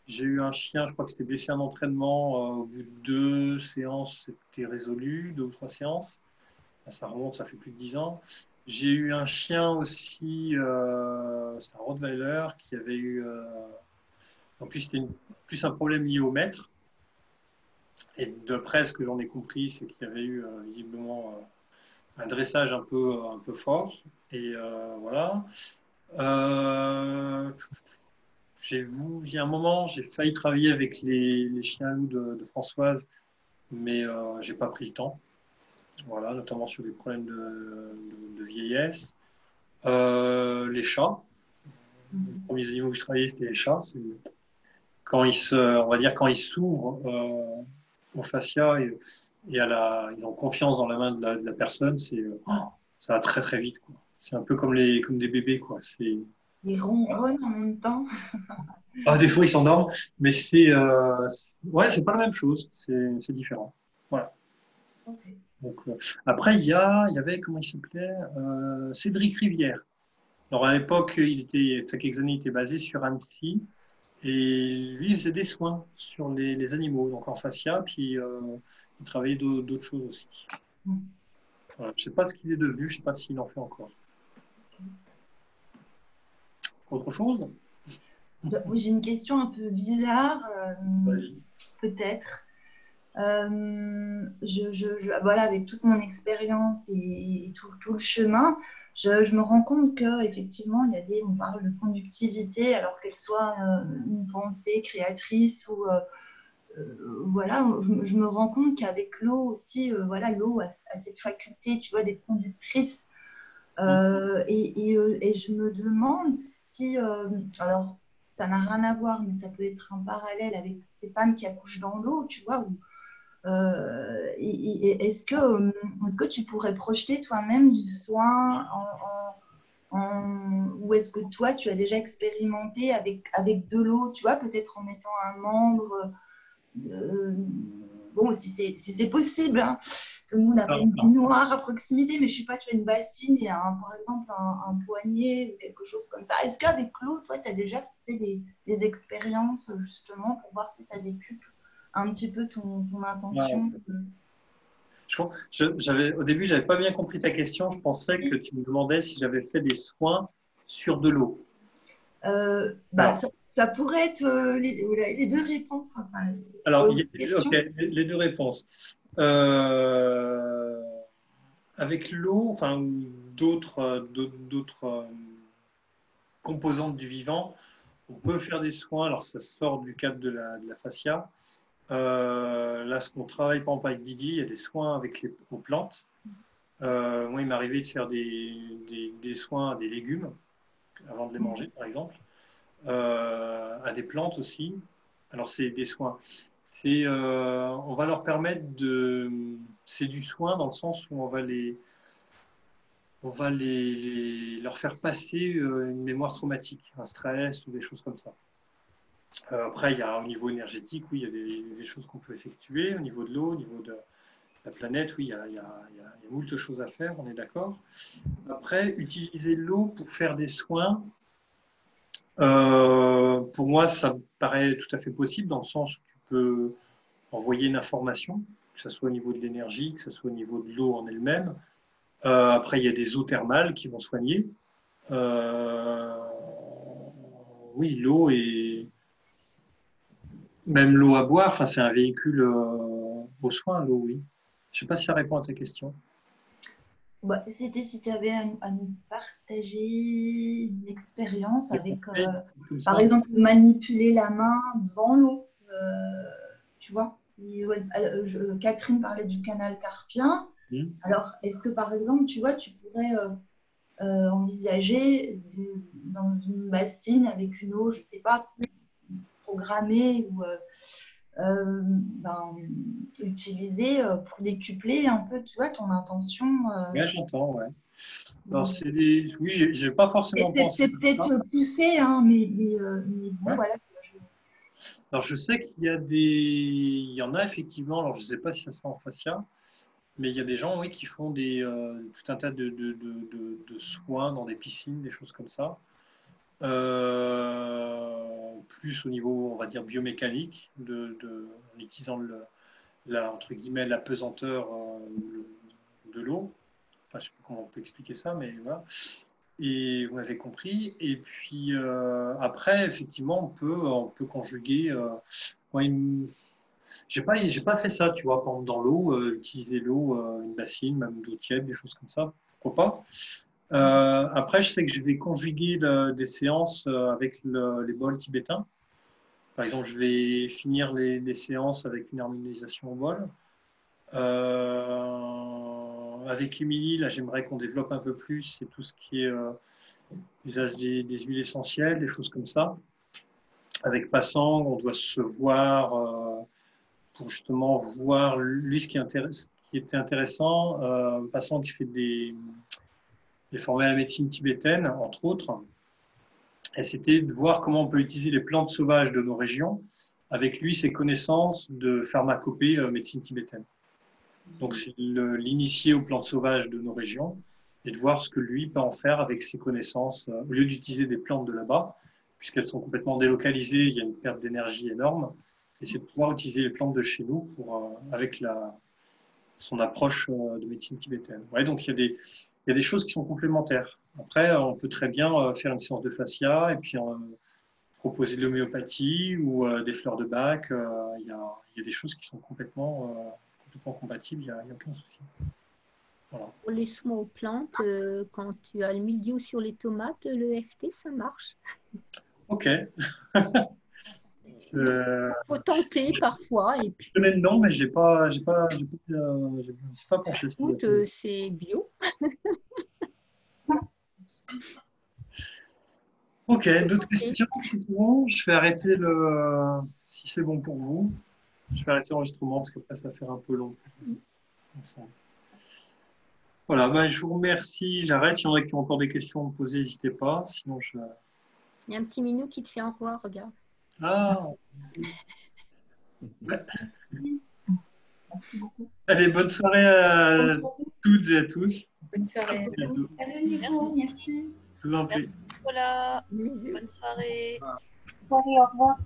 J'ai eu un chien, je crois que c'était blessé à un entraînement. Au bout de 2 séances, c'était résolu, 2 ou 3 séances. Ça remonte, ça fait plus de 10 ans. J'ai eu un chien aussi, c'est un Rottweiler qui avait eu, en plus c'était plus un problème lié au maître. Et d'après ce que j'en ai compris, c'est qu'il y avait eu visiblement un dressage un peu fort. Et voilà. Euh, il y a un moment, j'ai failli travailler avec les chiens loups de Françoise, mais j'ai pas pris le temps. Voilà, notamment sur des problèmes de vieillesse. Les chats. Les premiers animaux que je travaillais, c'était les chats. Quand on va dire, quand ils s'ouvrent au fascia et ils ont confiance dans la main de la personne, ça va très très vite, quoi. C'est un peu comme des bébés, quoi. Ils ronronnent en même temps. Des fois ils s'endorment, mais ouais, c'est pas la même chose. C'est différent. Voilà. Ok. Donc, après, il y avait, comment il s'appelait, Cédric Rivière. Alors à l'époque, il y a quelques années, il était basé sur Annecy. Et lui, il faisait des soins sur les animaux, donc en fascia, puis il travaillait d'autres choses aussi. Voilà. Je ne sais pas ce qu'il est devenu, je ne sais pas s'il en fait encore. Autre chose? J'ai une question un peu bizarre, Vas-y. peut-être. Voilà, avec toute mon expérience et tout le chemin, je me rends compte qu'effectivement, on parle de conductivité, alors qu'elle soit une pensée créatrice ou voilà, je me rends compte qu'avec l'eau aussi, voilà, l'eau a cette faculté, tu vois, d'être conductrice. Et je me demande si, alors ça n'a rien à voir, mais ça peut être un parallèle avec ces femmes qui accouchent dans l'eau, tu vois, est-ce que tu pourrais projeter toi-même du soin ou est-ce que toi, tu as déjà expérimenté avec de l'eau, tu vois, peut-être en mettant un membre, bon, si c'est possible, hein. Tout le monde n'a pas une baignoire à proximité, mais je ne sais pas, tu as une bassine et par exemple un poignet ou quelque chose comme ça. Est-ce qu'avec l'eau, toi, tu as déjà fait des expériences justement pour voir si ça décuple un petit peu ton intention? Au début, je n'avais pas bien compris ta question. Je pensais que tu me demandais si j'avais fait des soins sur de l'eau. Ça pourrait être les deux réponses. Enfin, alors, les deux réponses. Avec l'eau, enfin, ou d'autres composantes du vivant, on peut faire des soins. Alors, ça sort du cadre de la fascia. Là, ce qu'on travaille, par exemple, avec Didier, il y a des soins avec aux plantes. Moi, il m'est arrivé de faire des soins à des légumes avant de les manger, par exemple. À des plantes aussi. Alors, c'est des soins. On va leur permettre c'est du soin dans le sens où on va leur faire passer une mémoire traumatique, un stress ou des choses comme ça. Après, il y a au niveau énergétique, oui, il y a des choses qu'on peut effectuer. Au niveau de l'eau, au niveau de la planète, oui, il y a moult choses à faire, on est d'accord. Après, utiliser l'eau pour faire des soins, pour moi, ça me paraît tout à fait possible dans le sens où tu peux envoyer une information, que ce soit au niveau de l'énergie, que ce soit au niveau de l'eau en elle-même. Après, il y a des eaux thermales qui vont soigner. Oui, l'eau et même l'eau à boire, enfin, c'est un véhicule aux soins, l'eau, oui. Je ne sais pas si ça répond à ta question. C'était si tu avais à nous partager une expérience avec, par exemple, manipuler la main dans l'eau. Tu vois, Catherine parlait du canal carpien. Alors, est-ce que, par exemple, tu vois, tu pourrais envisager dans une bassine avec une eau, je ne sais pas, programmée ou utiliser pour décupler un peu, tu vois, ton intention. Oui, j'entends, ouais. Alors, oui, j'ai pas forcément pensé. C'est peut-être poussé, hein, mais bon, ouais. voilà. Alors, je sais il y en a effectivement, alors je ne sais pas si ça sera en fascia, mais il y a des gens, oui, qui font tout un tas de soins dans des piscines, des choses comme ça. Plus au niveau, on va dire, biomécanique, en utilisant entre guillemets, la pesanteur de l'eau. Enfin, je ne sais pas comment on peut expliquer ça, mais voilà. Et vous m'avez compris. Et puis après, effectivement, on peut conjuguer. Moi, j'ai pas fait ça, tu vois, par exemple, dans l'eau, utiliser l'eau, une bassine, même d'eau tiède, des choses comme ça. Pourquoi pas. Après, je sais que je vais conjuguer des séances avec les bols tibétains. Par exemple, je vais finir des séances avec une harmonisation au bol. Avec Émilie, là, j'aimerais qu'on développe un peu plus, c'est tout ce qui est usage des huiles essentielles, des choses comme ça. Avec Passang, on doit se voir pour justement voir, lui, ce qui était intéressant, Passang qui fait des formés à la médecine tibétaine, entre autres, et c'était de voir comment on peut utiliser les plantes sauvages de nos régions avec lui, ses connaissances de pharmacopée médecine tibétaine. Donc, c'est l'initier aux plantes sauvages de nos régions et de voir ce que lui peut en faire avec ses connaissances, au lieu d'utiliser des plantes de là-bas, puisqu'elles sont complètement délocalisées, il y a une perte d'énergie énorme, et c'est de pouvoir utiliser les plantes de chez nous avec son approche de médecine tibétaine. Ouais, donc, il y a des choses qui sont complémentaires. Après, on peut très bien faire une séance de fascia et puis proposer de l'homéopathie ou des fleurs de bac. Il y a des choses qui sont complètement compatibles, il n'y a aucun souci. Voilà. Pour les small plantes, quand tu as le milieu sur les tomates, le FT, ça marche. Ok. Faut tenter parfois. Et puis, je connais le nom, mais je ne suis pas penché sur écoute, c'est bio. Ok, d'autres questions? C'est bon. Je vais arrêter si c'est bon pour vous. Je vais arrêter l'enregistrement parce qu'après ça va faire un peu long. Voilà, ben, je vous remercie. J'arrête. S'il y en a qui ont encore des questions à me poser, n'hésitez pas. Sinon, Il y a un petit minou qui te fait au revoir, regarde. Ah. Ouais. Allez, bonne soirée à toutes et à tous. Bonne soirée. Allez, Nico, merci. Je vous en prie. Voilà. Bonne soirée. Au revoir.